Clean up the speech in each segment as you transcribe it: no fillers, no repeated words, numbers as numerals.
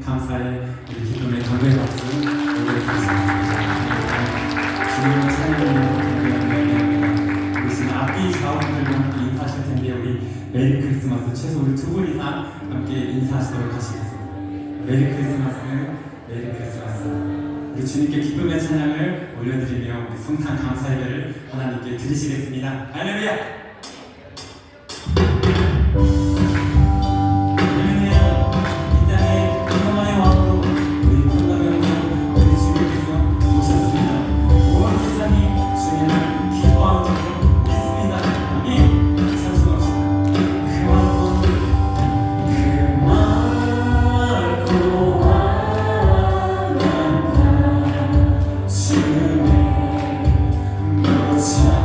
감사의 우리 기쁨의 경배 박수 올려드리겠습니다. 주님을 찬양합니다. 우리 지금 앞뒤 좌우들과 함께 인사하실 텐데 우리 메리 크리스마스 최소 우리 두 분 이상 함께 인사하시도록 하시겠습니다. 메리 크리스마스, 메리 크리스마스. 우리 주님께 기쁨의 찬양을 올려드리며 우리 성탄 감사 예배를 하나님께 드리시겠습니다. 할렐루야! 주님 너 찾아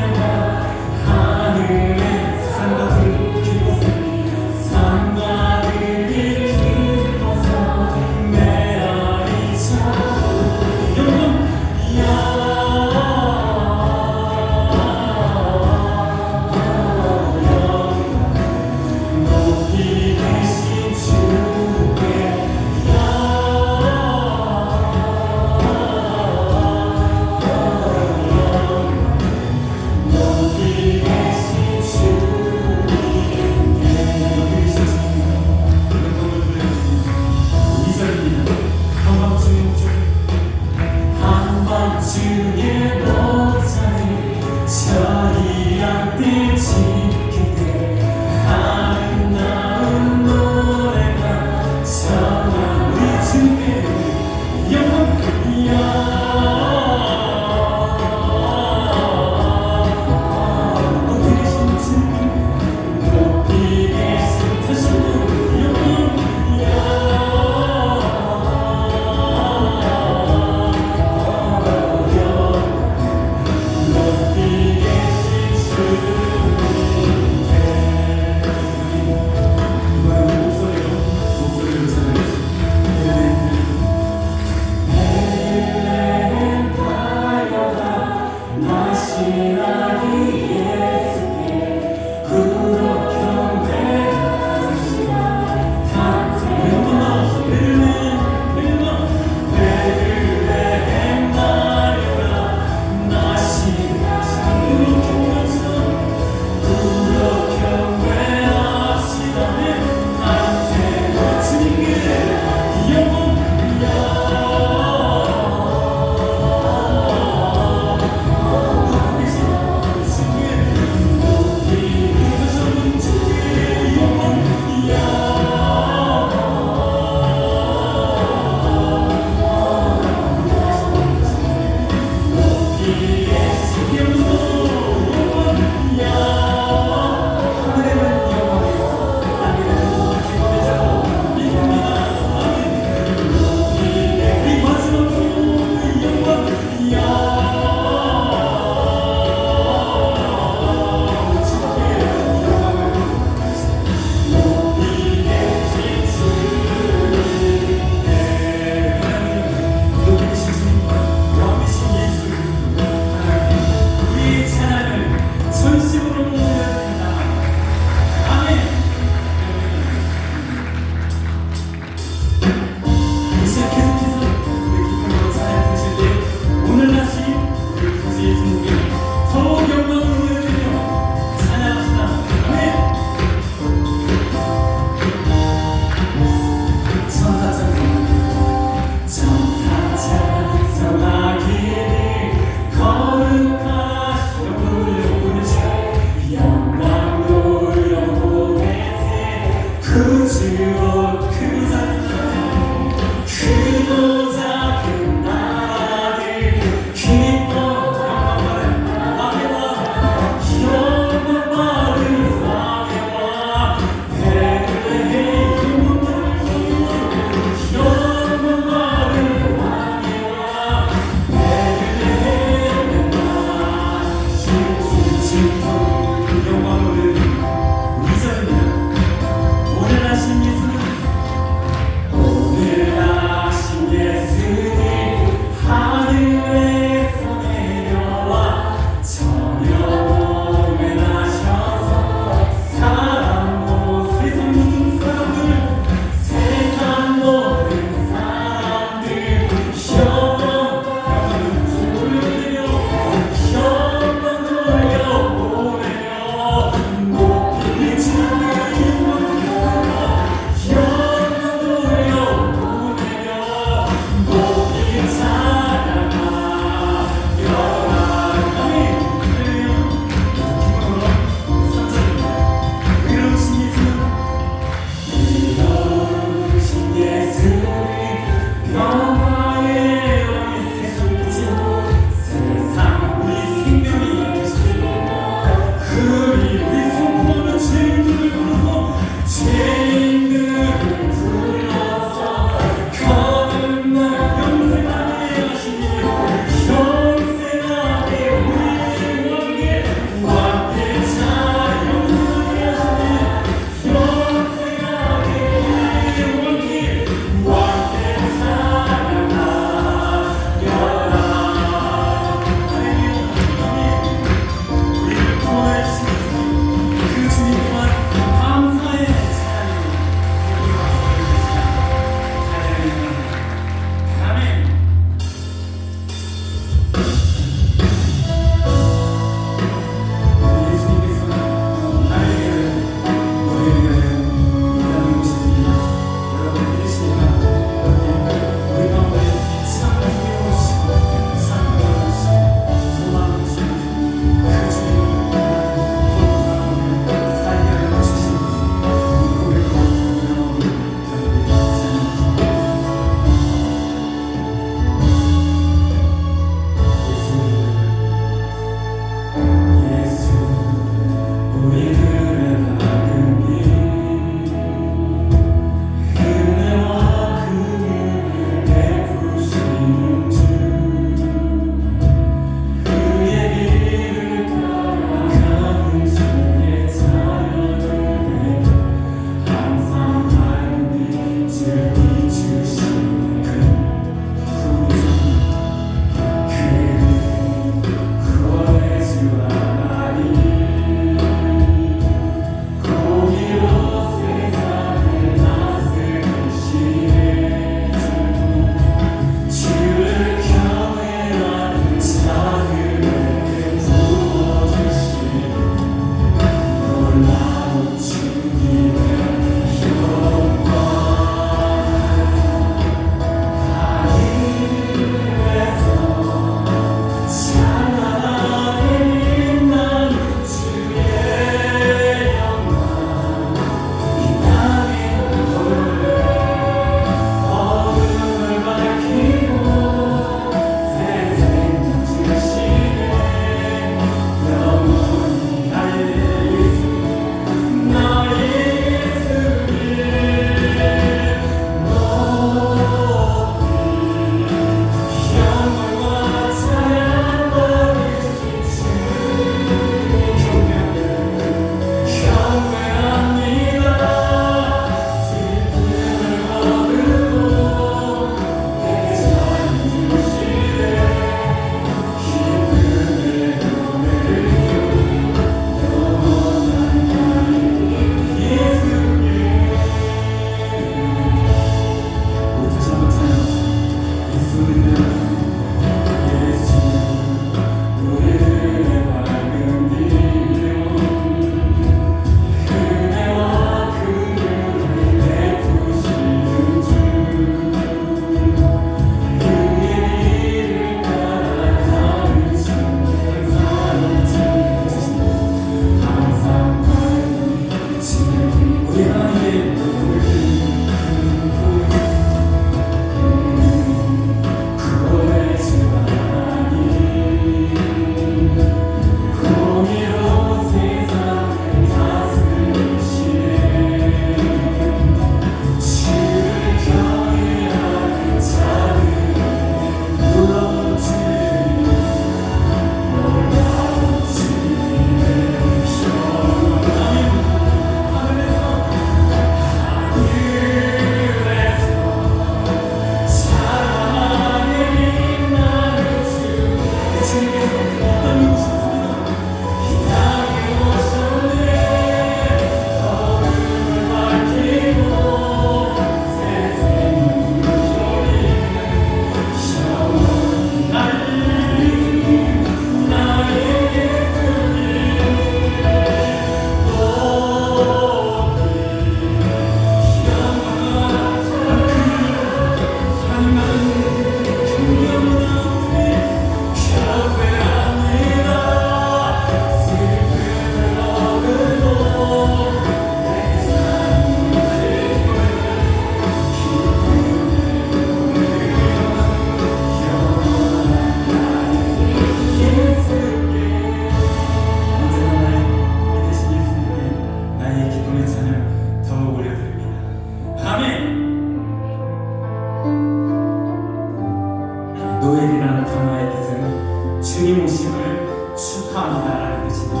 노엘이라는 단어의 뜻은 주님 오심을 축하합니다라는 뜻입니다.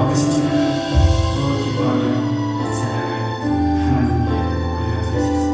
어떠신 주님을 더 기뻐하며 이 찬양을 하나님께 올려드리십시오.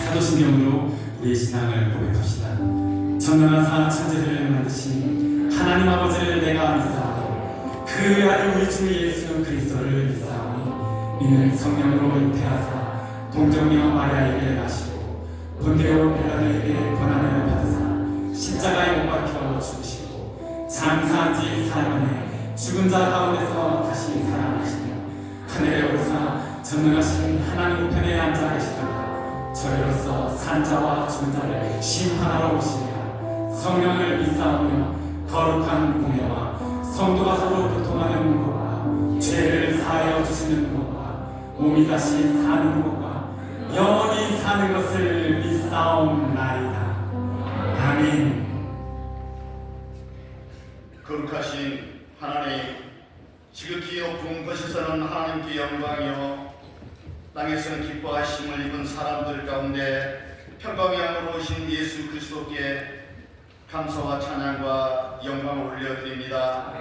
사도신경으로 우리의 신앙을 고백합시다. 전능하사 천지를 만드신 하나님 아버지를 내가 믿사오니 그 아들 우리 주 예수 그리스도를 믿사오니 이는 성령으로 잉태하사 동정녀 마리아에게 나시고 본디오 빌라도에게 고난을 받으사 십자가에 못 박혀 죽으시고 장사한 지 4일 만에 죽은 자 가운데서 다시 살아나시며 하늘에 오르사 전능하신 하나님 우편에 앉아 계시더라. 저희로서 산자와 죽은 자를 심판하러 오시리라. 성령을 믿사오며 거룩한 공예와 성도가 서로 교통하는 것과 죄를 사하여 주시는 것과 몸이 다시 사는 것과 영원히 사는 것을 믿사옵나이다. 아멘. 거룩하신 하나님, 지극히 높은 것에서는 하나님께 영광이요 땅에서는 기뻐하심을 입은 사람들 가운데 평강의 양으로 오신 예수 그리스도께 감사와 찬양과 영광을 올려드립니다.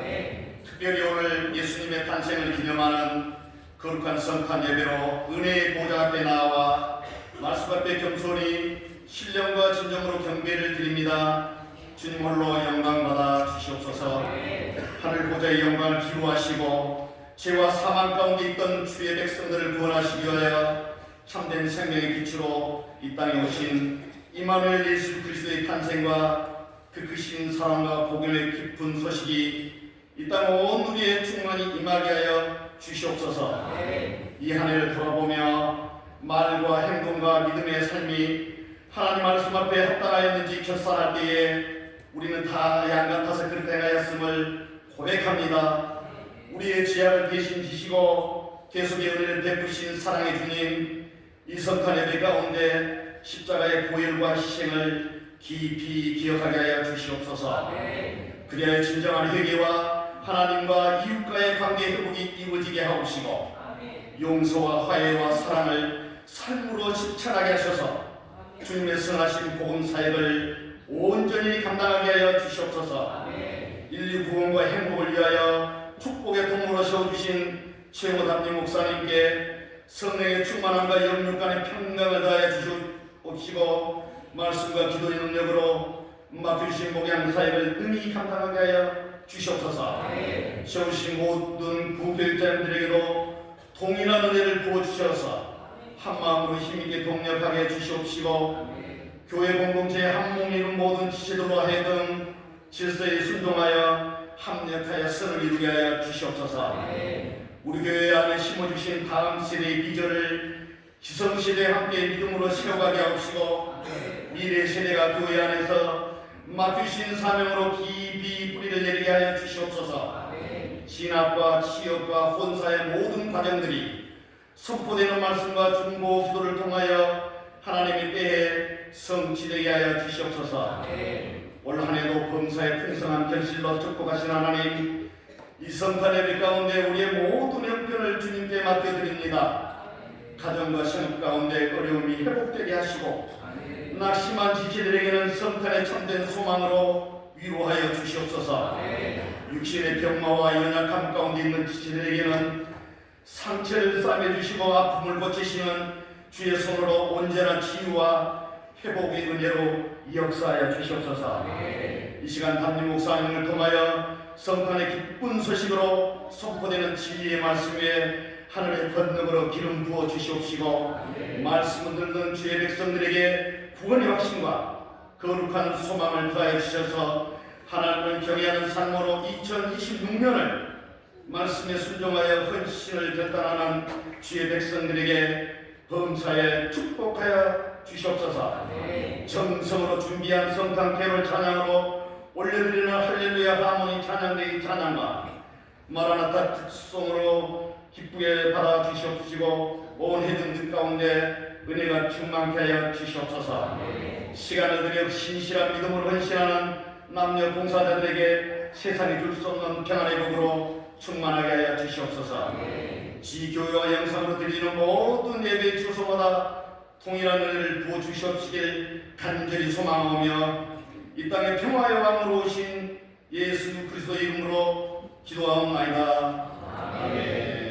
특별히 오늘 예수님의 탄생을 기념하는 거룩한 성탄 예배로 은혜의 보좌 앞에 나와 말씀 앞에 겸손히 신령과 진정으로 경배를 드립니다. 주님 홀로 영광 받아 주시옵소서. 하늘 보좌의 영광을 기루하시고 죄와 사망 가운데 있던 주의 백성들을 구원하시기 위하여 참된 생명의 빛으로 이 땅에 오신 임마누엘 예수 그리스도의 탄생과 그 크신 사랑과 복음의 깊은 소식이 이 땅 온 누리에 충만히 임하게 하여 주시옵소서. 이 한 해를 돌아보며 말과 행동과 믿음의 삶이 하나님 말씀 앞에 합당하였는지 결산할 때에 우리는 다 양 같아서 그렇게 행하였음을 고백합니다. 우리의 죄악을 대신 지시고 계속의 은혜를 베푸신 사랑의 주님, 이 성탄 예배 가운데 십자가의 보혈과 희생을 깊이 기억하게 하여 주시옵소서. 그리하여 진정한 회개와 하나님과 이웃과의 관계 회복이 이루어지게 하옵시고 용서와 화해와 사랑을 삶으로 실천하게 하셔서 주님의 선하신 복음 사역을 온전히 감당하게 하여 주시옵소서. 인류 구원과 행복을 위하여 축복의 통로로 세워주신 최고담임 목사님께 성령의 충만함과 영육 간의 평강을 다하여 주시옵시고 말씀과 기도의 능력으로 맡겨주신 목양 사역을 능히 감당하게 하여 주시옵소서. 세우신 모든 부교육자님들에게도 동일한 은혜를 부어주셔서 한마음으로 힘있게 동력하게 해주시옵시고 교회 공동체의 한몸 이룬 모든 지체도로 하여금 질서에 순종하여 합력하여 선을 이루게 하여 주시옵소서. 우리 교회 안에 심어주신 다음 세대의 비전을 기성세대에 함께 믿음으로 세워가게 하옵시고 미래 세대가 교회 안에서 맡기신 사명으로 깊이 뿌리를 내리게 하여 주시옵소서. 진학과 취업과 혼사의 모든 과정들이 선포되는 말씀과 중보 기도를 통하여 하나님의 때에 성취되게 하여 주시옵소서. 올 한해도 범사의 풍성한 결실로 축복하신 하나님, 이 성탄 예배 가운데 우리의 모든 형편을 주님께 맡겨드립니다. 가정과 생업 가운데 어려움이 회복되게 하시고 낙심한 지체들에게는 성탄의 참된 소망으로 위로하여 주시옵소서. 육신의 병마와 연약함 가운데 있는 지체들에게는 상처를 싸매주시고 아픔을 고치시는 주의 손으로 온전한 치유와 회복의 은혜로 역사하여 주시옵소서. 이 시간 담임 목사님을 통하여 성탄의 기쁜 소식으로 선포되는 진리의 말씀에 하늘의 권능으로 기름 부어 주시옵시고 말씀을 듣는 주의 백성들에게 구원의 확신과 거룩한 소망을 더하여 주셔서 하나님을 경외하는 삶으로 2026년을 말씀에 순종하여 헌신을 결단하는 주의 백성들에게 범사에 축복하여 주시옵소서. 정성으로 준비한 성탄 캐롤 찬양으로 올려드리는 할렐루야 하모니 찬양대의 찬양과 마라나타 특송으로 기쁘게 받아 주시옵시고 온 해등들 가운데 은혜가 충만케 하여 주시옵소서. 시간을 들여 신실한 믿음으로 헌신하는 남녀 봉사자들에게 세상이 줄 수 없는 평안의 복으로 충만하게 하여 주시옵소서. 지교회와 영상으로 드리는 모든 예배의 주소마다 통일한 은혜를 부어 주시옵시길 간절히 소망하며 이 땅의 평화의 왕으로 오신 예수 그리스도의 이름으로 기도하옵나이다. 아멘.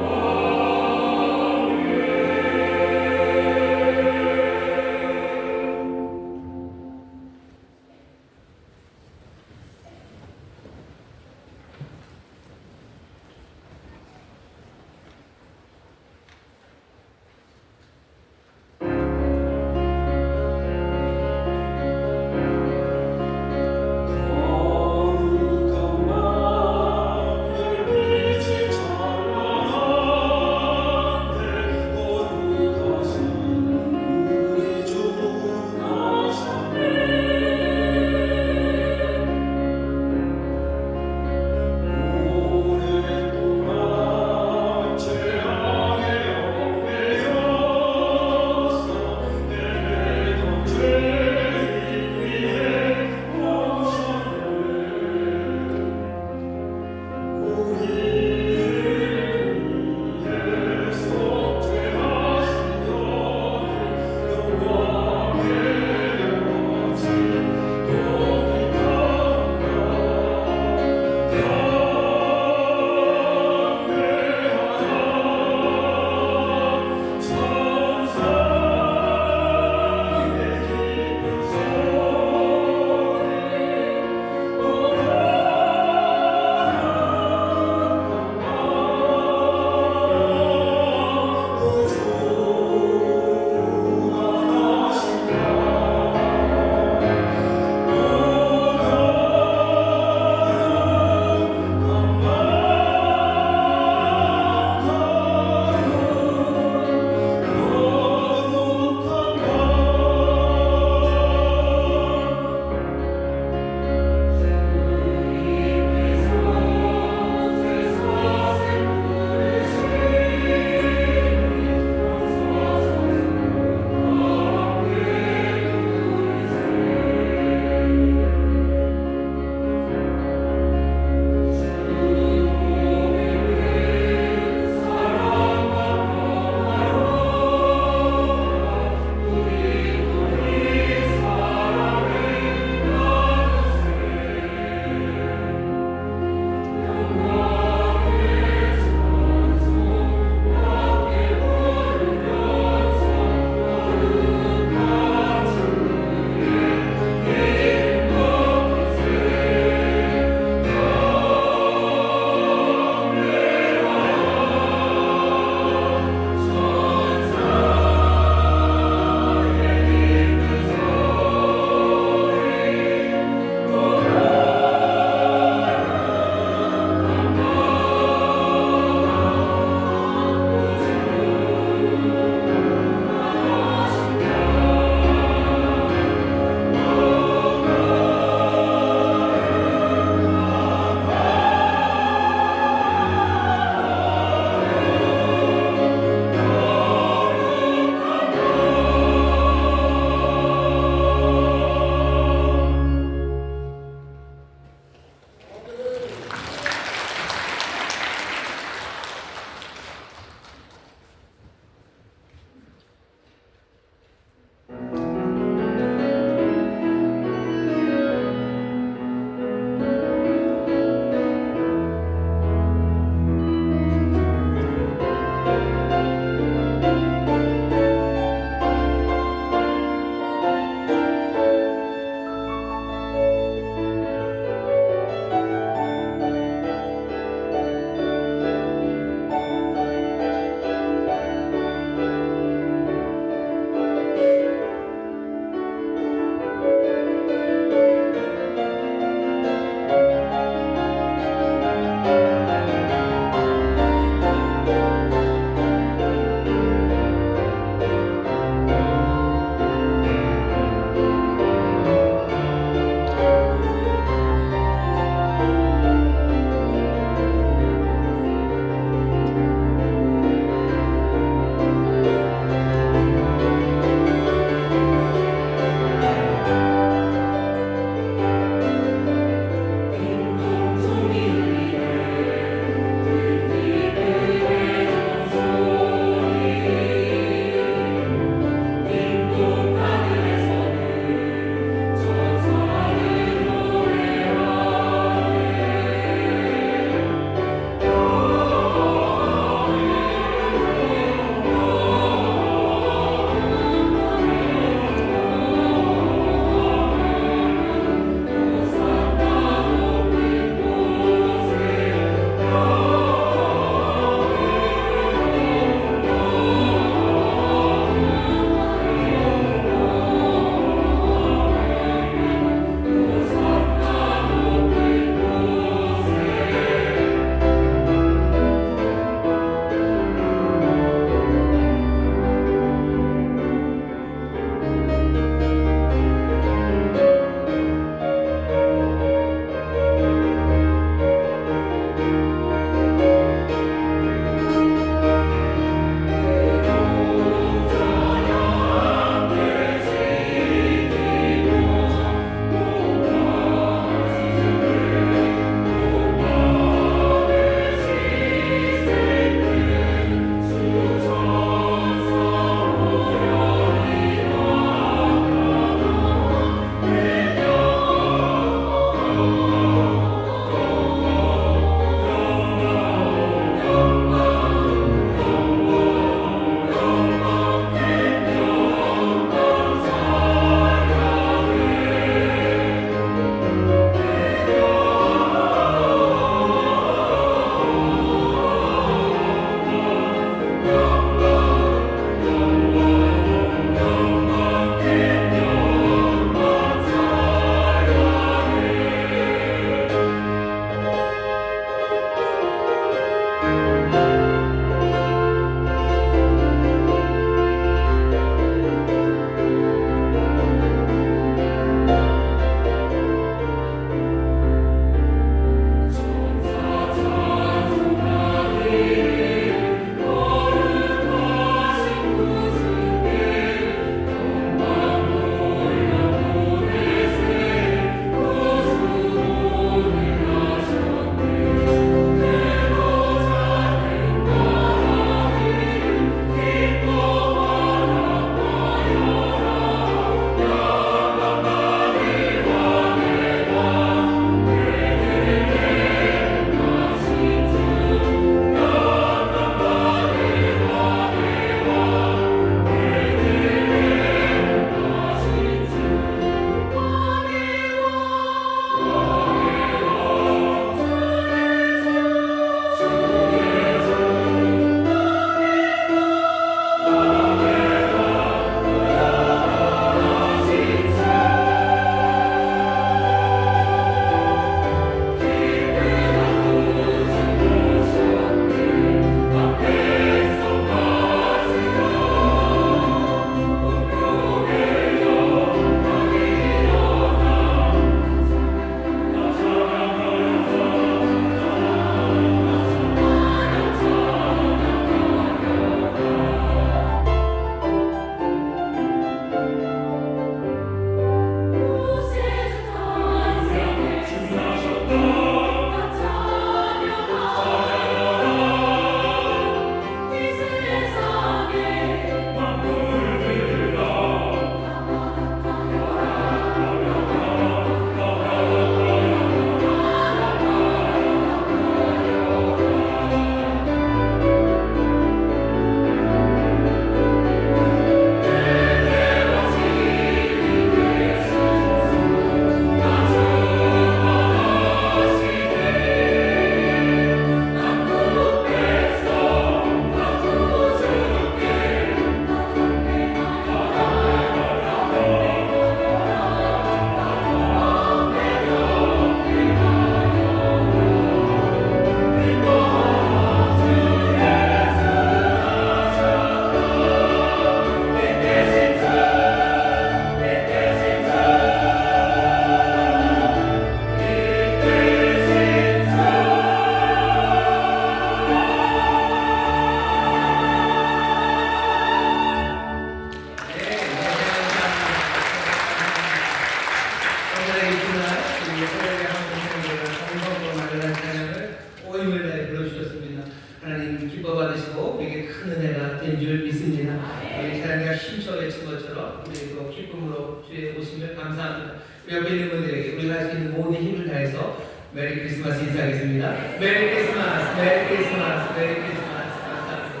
기쁨으로 주의 오심을 감사합니다. 우리 옆에 있는 분들에게 우리가 할 수 있는 모든 힘을 다해서 메리 크리스마스 인사하겠습니다. 메리 크리스마스, 메리 크리스마스, 메리 크리스마스. 감사합니다.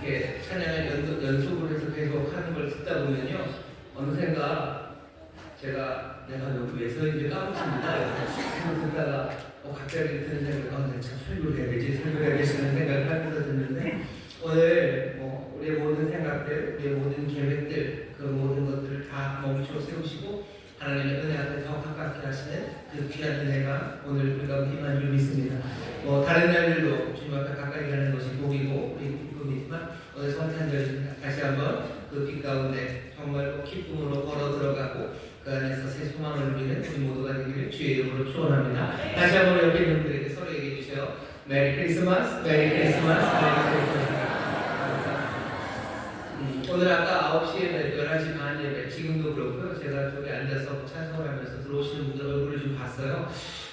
이렇게 찬양을 연속으로 해서 계속 하는 걸 듣다 보면요, 어느샌가 제가 내가 여기 왜 서인지 까먹습니다. 그래서 듣다가 갑자기 드는 생각이 내가 참 설교를 해야 되지, 설교를 해야 되시는 생각을 하면서 듣는데, 오늘 우리의 모든 생각들, 우리의 모든 계획들, 그 모든 것들을 다 멈춰 세우시고 하나님의 은혜 앞에 더 가깝게 하시는 그 귀한 은혜가 오늘 우리가 임한 줄 믿습니다. 다른 날들도 주님 앞에 가까이 가는 것이 복이고 우리 기쁨이지만 오늘 성탄절 다시 한번 그 빛 가운데 정말 기쁨으로 걸어 들어가고 그 안에서 새 소망을 누리는 우리 모두가 되기를 주의 이름으로 축원합니다. 다시 한번 옆에 있는 분들에게 서로 얘기해 주세요. 메리 크리스마스, 메리 크리스마스, 메리 크리스마스. 오늘 아까 9시에 11시 반 예배, 지금도 그렇고요. 제가 저기 앉아서 찬송을 하면서 들어오시는 분들 얼굴을 좀 봤어요.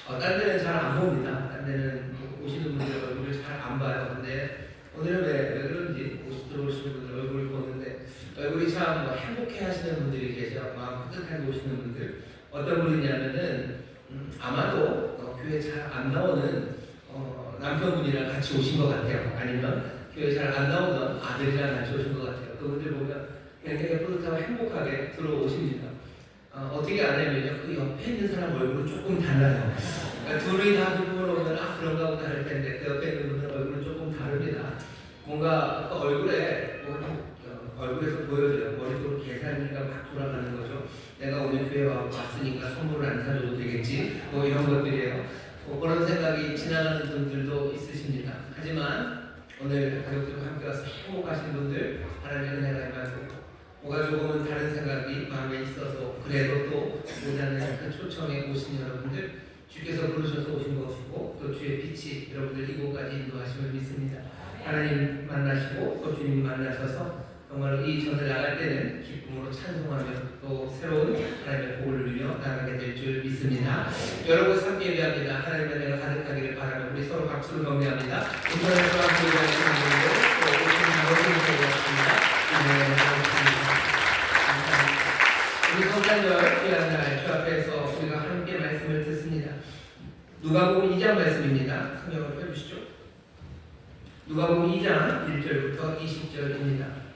딴 데는 잘 안 봅니다. 딴 데는 오시는 분들 얼굴을 잘 안 봐요. 근데 오늘은 왜 그런지 들어오시는 분들 얼굴을 보는데 얼굴이 참 행복해 하시는 분들이 계세요. 마음 뿌듯하게 오시는 분들. 어떤 분이냐면은 아마도 교회 잘 안 나오는 남편분이랑 같이 오신 것 같아요. 아니면 교회 잘 안 나오던 아들이랑 같이 오신 것 같아요. 그분들 보면 굉장히 뿌듯하고 행복하게 들어오십니다. 어떻게 아냐면요, 그 옆에 있는 사람 얼굴은 조금 달라요. 그러니까 둘이 다 그분을 오면 그런가 보다 할 텐데 그 옆에 있는 분들 얼굴은 조금 다릅니다. 뭔가 그 얼굴에서 보여져요. 머릿속으로 계산이가 막 돌아가는 거죠. 내가 오늘 교회 왔으니까 선물을 안 사줘도 되겠지. 이런 것들이에요. 그런 생각이 지나가는 분들도 있으십니다. 하지만 오늘 가족들과 함께 와서 행복하신 분들 하나님의 은혜가 임하고 뭐가 조금은 다른 생각이 마음에 있어서 그래도 또 모자는 그 초청에 오신 여러분들 주께서 부르셔서 오신 것이고 또 주의 빛이 여러분들 이곳까지 인도하심을 믿습니다. 하나님 만나시고 또 주님 만나셔서 정말 이 전을 나갈 때는 기쁨으로 찬송하며 또 새로운 하나님의 복을 누리며 나가게 될 줄 믿습니다. 여러분 함께 예배합니다. 하나님의 은혜가 가득하기를 바라며 우리 서로 박수를 격려합니다. 인터넷으로 함께 예배하시는 분들 또 오신 여러분들 예배하십니다. 우리 성탄절 귀한 날 주 앞에서 우리가 함께 말씀을 듣습니다. 누가복음 2장 말씀입니다. 성경을 펴주시죠. 누가복음 2장 1절부터 20절입니다.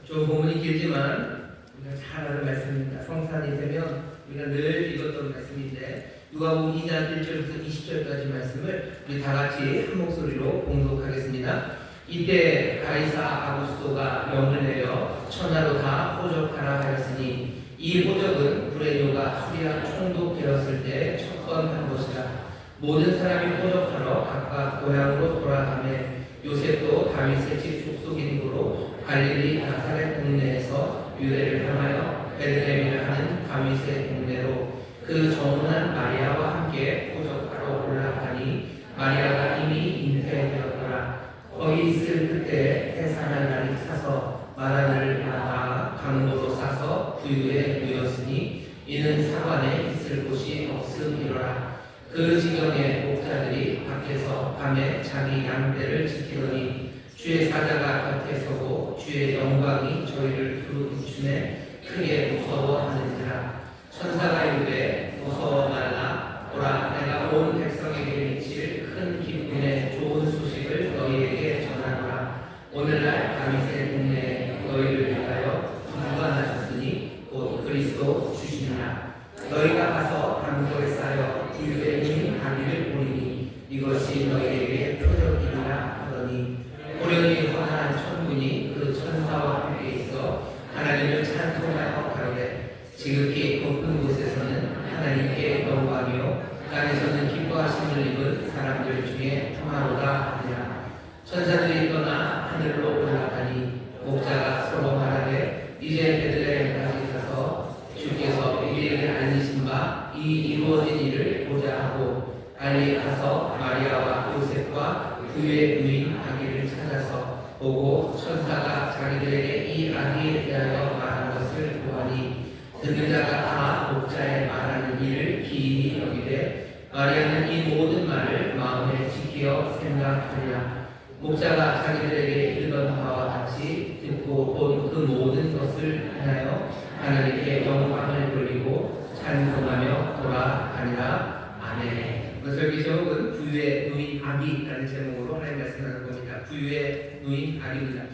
좀 본문이 길지만 우리가 잘 아는 말씀입니다. 성탄이 되면 우리가 늘 읽었던 말씀인데 누가복음 2장 1절부터 20절까지 말씀을 우리 다 같이 한 목소리로 봉독하겠습니다. 이때 가이사 아구스토가 명을 내려 천하로 다 호적하라 하였으니 이 호적은 브레뇨가 수리아 총독되었을 때 첫 번 한 것이라. 모든 사람이 호적하러 각각 고향으로 돌아가매 요셉도 다윗의 집 족속인으로 갈릴리 나사렛 동네에서 유대를 향하여 베들레헴이라 하는 다윗의 동네로 그 정혼한 마리아와 함께 호적하러 올라가니 마리아가 이미 잉태되었더라. 거기 있을 그때 해산할 날이 차서 마라를 낳아 강도로 싸서 구유에 누였으니 이는 사관에 있을 곳이 없음이로라. 그 지경에 목자들이 밖에서 밤에 자기 양떼를 지키더니 주의 사자가 곁에 서고 주의 영광이 저희를 비추매 크게 무서워하는지라. 천사가 이르되 무서워 말라. 오라, 내가 온 백성에게 미칠 큰 기쁨의 좋은 소식을 너희에게 전하노라. 오늘날 다윗의 동네에 너희를 위하여 구주가 나셨으니 곧 그리스도 주시니라. 너희가 가서 강도에 쌓여 구유에 있는 가기를 보리니 이것이 너희에게 표적이니라 하더니 호련히 환한 천군이 그 천사와 함께 있어 하나님을 찬송하여 가로되 지극히 높은 곳에서는 하나님께 영광이요 땅에서는 기뻐하심을 입은 사람들 중에 평화로다 하니라. 천사들이 떠나 하늘로 올라가니 목자가 서로 말하되 이제 베들레헴까지 가서 주께서 우리에게 알리신 바 이 이루어진 일을 보자 하고 빨리 가서 마리아와 요셉과 그의 부인 아기를 찾아서 보고 천사가 자기들에게 이 아기에 대하여 말한 것을 보아니 듣는 자가 다 목자의 말하는 일을 기이히 여기되 마리아는 이 모든 말을 마음에 지키어 생각하리라. 목자가 자기들에게 이르던 바와 같이 듣고 본 그 모든 것을 하여 하나님께 영광을 돌리고 찬송하며 돌아가니라. 아멘. 설교 제목은 구유의 누인 아기라는 제목으로 하나님 말씀하는 겁니다. 구유의 누인 아기입니다.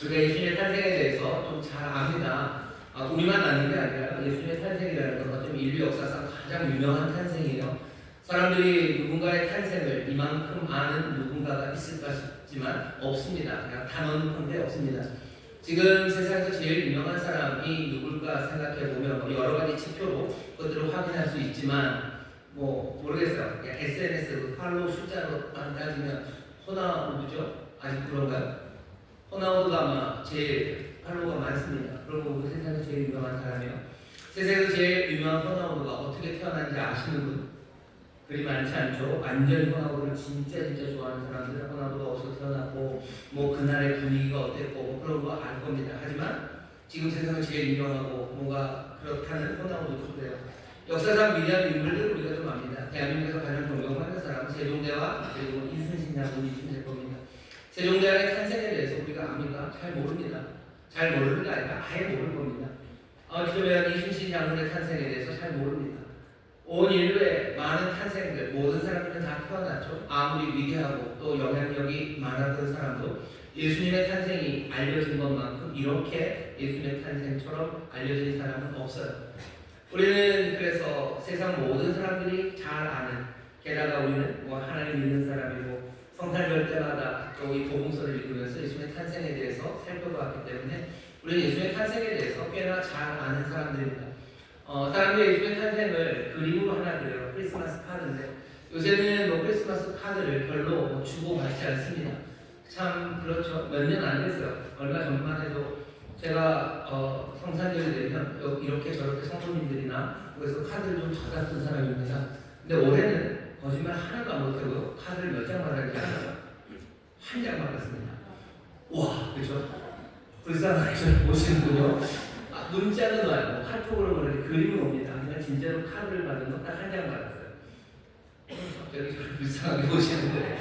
우리가 예수님의 탄생에 대해서 좀 잘 압니다. 우리만 아는 게 아니라 예수님의 탄생이라는 건 좀 인류 역사상 가장 유명한 탄생이에요. 사람들이 누군가의 탄생을 이만큼 아는 누군가가 있을까 싶지만 없습니다. 그냥 단언컨대 없습니다. 지금 세상에서 제일 유명한 사람이 누굴까 생각해보면 여러 가지 지표로 그것들을 확인할 수 있지만 모르겠어요. SNS 팔로우 숫자로만 따지면 호나우드죠? 아직 그런가요? 호나우드가 아마 제일 팔로우가 많습니다. 그리고 세상에서 제일 유명한 사람이에요. 세상에서 제일 유명한 호나우드가 어떻게 태어난지 아시는 분? 그리 많지 않죠. 완전히 호나우드를 진짜 좋아하는 사람들은 호나우드가 어디서 태어났고 그날의 분위기가 어땠고 그런 거 알 겁니다. 하지만 지금 세상에 제일 유명하고 뭔가 그렇다는 호나우드도 그래요. 역사상 위대한 인물들 우리가 좀 압니다. 대한민국에서 가장 존경받는 사람은 세종대왕 그리고 이순신 장군이 있을 겁니다. 세종대왕의 탄생에 대해서 우리가 압니까? 잘 모릅니다. 잘 모르는 게 아니라 아예 모를 겁니다. 그러면 이순신 장군의 탄생에 대해서 잘 모릅니다. 온 인류의 많은 탄생들, 모든 사람들은 다 태어났죠. 아무리 위대하고 또 영향력이 많았던 사람도 예수님의 탄생이 알려진 것만큼 이렇게 예수님의 탄생처럼 알려진 사람은 없어요. 우리는 그래서 세상 모든 사람들이 잘 아는, 게다가 우리는 하나님 믿는 사람이고 성탄절 때마다 이 복음서를 읽으면서 예수님의 탄생에 대해서 살펴보았기 때문에 우리는 예수님의 탄생에 대해서 꽤나 잘 아는 사람들입니다. 사람들이 예수님의 탄생을 그림으로 하나 그려요. 크리스마스 카드인데 요새는 크리스마스 카드를 별로 주고받지 않습니다. 참 그렇죠. 몇 년 안 됐어요. 얼마 전만 해도 제가 성탄절이 되면 이렇게 저렇게 성도님들이나 그래서 카드를 좀 받았던 사람입니다. 근데 올해는 거짓말 하나도 안 못하고 카드를 몇 장 받았는지 알아요? 한 장 받았습니다. 와, 그렇죠? 불쌍하게 보시는군요. 문자는 와요. 카톡으로 그렇게 그림을 옵니다. 그냥 진짜로 카드를 받은 건 딱 한 장 받았어요. 갑자기 저를 불쌍하게 보시는데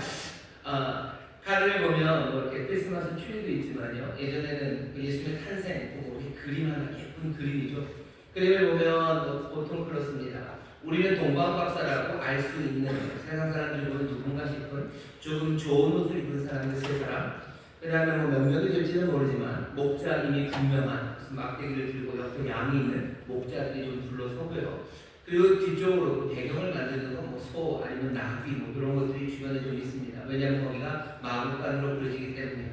카드를 보면 이렇게 크리스마스 트리도 있지만요. 예전에는 예수님의 탄생 보고 이렇게 그림 하나 예쁜 그림이죠. 그림을 보면 보통 그렇습니다. 우리는 동방박사라고 알 수 있는 세상 사람들이 보는 누군가 싶은 조금 좋은 옷을 입은 사람들 세 사람, 그 다음에 몇 명이 될지는 모르지만 목자 이미 분명한 막대기를 들고 옆에 양이 있는 목자들이 좀 둘러서고요. 그리고 뒤쪽으로 배경을 만드는 건 소 아니면 나귀 그런 것들이 주변에 좀 있습니다. 왜냐하면 거기가 마구간으로 그려지기 때문에요.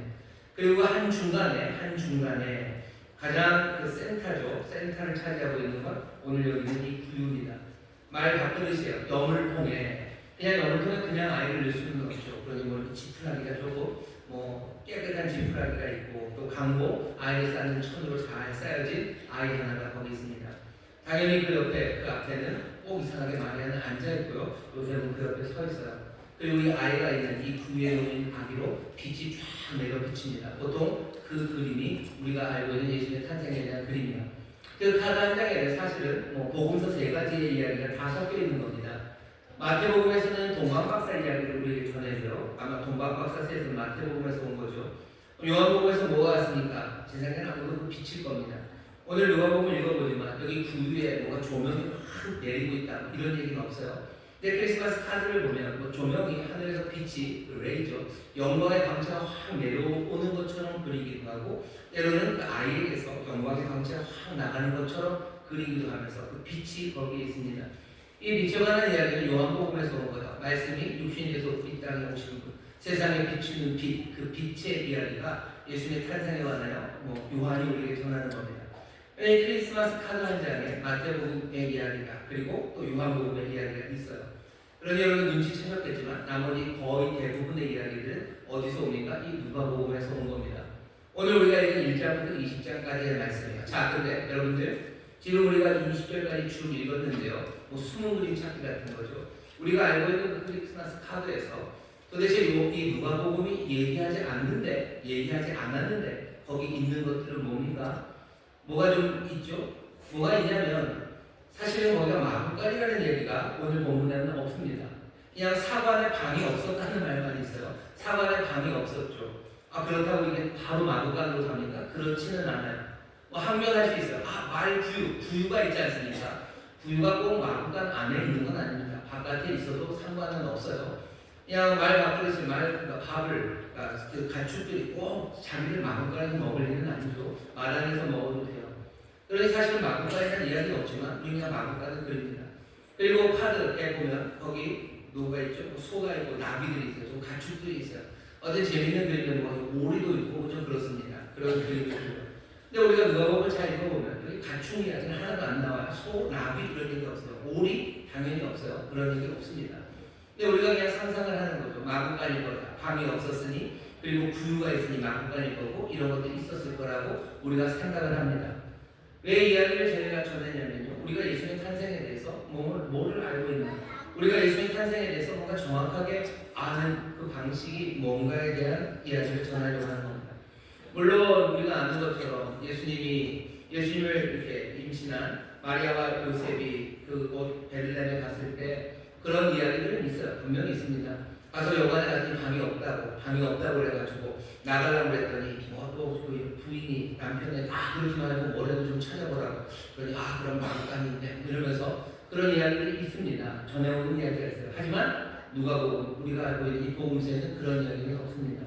그리고 한 중간에 가장 센터죠. 센터를 차지하고 있는 건 오늘 여기 있는 이 구유입니다. 말 바꾸듯이요. 염을 통해 그냥 아이를 넣을 수는 없죠. 그러니 지푸라기가 조금 깨끗한 지푸라기가 있고 또 강고 아이를 쌓는 천으로 잘 쌓여진 아이 하나가 거기 있습니다. 당연히 그 앞에는 꼭 이상하게 마리아는 앉아 있고요. 요셉은 그 옆에 서 있어요. 그리고 이 아이가 있는 이 구유에 놓인 아기로 빛이 쫙 내려 비칩니다. 보통 그 그림이 우리가 알고 있는 예수님의 탄생에 대한 그림이에요. 그 카드 한 장에는 사실은 복음서 3가지의 이야기가 다 섞여 있는 겁니다. 마태복음에서는 동방박사 이야기를 우리에게 전해줘요. 아마 동방박사 셋은 마태복음에서 온 거죠. 요한복음에서 뭐가 왔습니까? 제 생각에는 아무래도 빛일 겁니다. 오늘 요한복음을 읽어보지만 여기 구유에 뭐가 조명이 확 내리고 있다 이런 얘기는 없어요. 근데 크리스마스 카드를 보면 조명이 하늘에서 빛이 레이저 영광의 광채가 확 내려오는 것처럼 그리기도 하고 때로는 그 아이에게서 영광의 광채가 확 나가는 것처럼 그리기도 하면서 그 빛이 거기에 있습니다. 이 빛에 관한 이야기는 요한복음에서 온 거다. 말씀이 육신이 돼서 이 땅에 오신 분, 세상에 비추는 빛, 그 빛의 이야기가 예수님의 탄생에 관하여 요한이 우리에게 전하는 겁니다. 이 크리스마스 카드 한 장에 마태복음의 이야기가 그리고 또 요한복음의 이야기가 있어요. 그러니 여러분 눈치채셨겠지만 나머지 거의 대부분의 이야기들은 어디서 옵니까? 이 누가복음에서 온 겁니다. 오늘 우리가 읽은 1장부터 20장까지의 말씀이에요. 자, 근데 여러분들 지금 우리가 20절까지 쭉 읽었는데요. 숨은 그림 찾기 같은 거죠. 우리가 알고 있는 그 크리스마스 카드에서 도대체 이 누가복음이 얘기하지 않았는데 거기 있는 것들은 뭡니까? 뭐가 좀 있죠? 뭐가 있냐면 사실은 거기가 마구간이라는 얘기가 오늘 본문에는 없습니다. 그냥 사관에 방이 없었다는 말만 있어요. 사관에 방이 없었죠. 그렇다고 이게 바로 마구간으로 갑니까? 그렇지는 않아요. 항변할 수 있어요. 구유가 있지 않습니까? 구유가 꼭 마구간 안에 있는 건 아닙니다. 바깥에 있어도 상관은 없어요. 그냥 말 바꾸듯이 그러니까 밥을, 그 가축들이 꼭 자기들 마구간에서 먹을 일은 아니죠. 마당에서 먹어도 돼요. 그러니 사실은 마구간에 대한 이야기는 없지만 우리 그냥 마구간을 그립니다. 그리고 카드에 보면 거기 누가 있죠? 소가 있고 나비들이 있어요. 좀 가축들이 있어요. 어떤 재밌는 그림은 오리도 있고 좀 그렇습니다. 그런 그림이 있고요. 근데 우리가 누가복음을 잘 읽어보면 여기 가축 이야기는 하나도 안 나와요. 소, 나비 그런 얘기 없어요. 오리 당연히 없어요. 그런 얘기 없습니다. 근데 우리가 그냥 상상을 하는 거죠. 마구간일 거다. 밤이 없었으니 그리고 구유가 있으니 마구간일 거고 이런 것들이 있었을 거라고 우리가 생각을 합니다. 왜 이야기를 저희가 전했냐면요. 우리가 예수님 탄생에 대해서 뭐를 알고 있나? 우리가 예수님 탄생에 대해서 뭔가 정확하게 아는 그 방식이 뭔가에 대한 이야기를 전하려고 하는 겁니다. 물론 우리가 아는 것처럼 예수님을 이렇게 임신한 마리아와 요셉이 그 베들레헴에 갔을 때 그런 이야기들은 있어요. 분명히 있습니다. 가서 여관에 갔더니 방이 없다고 그래가지고 나가려고 그랬더니 또 부인이 남편에 그러지 말고 뭐라도 좀 찾아보라고 그러니 그럼 마구간인데 이러면서 그런 이야기들이 있습니다. 전해오는 이야기가 있어요. 하지만 우리가 알고 있는 이 복음서에는 그런 이야기는 없습니다.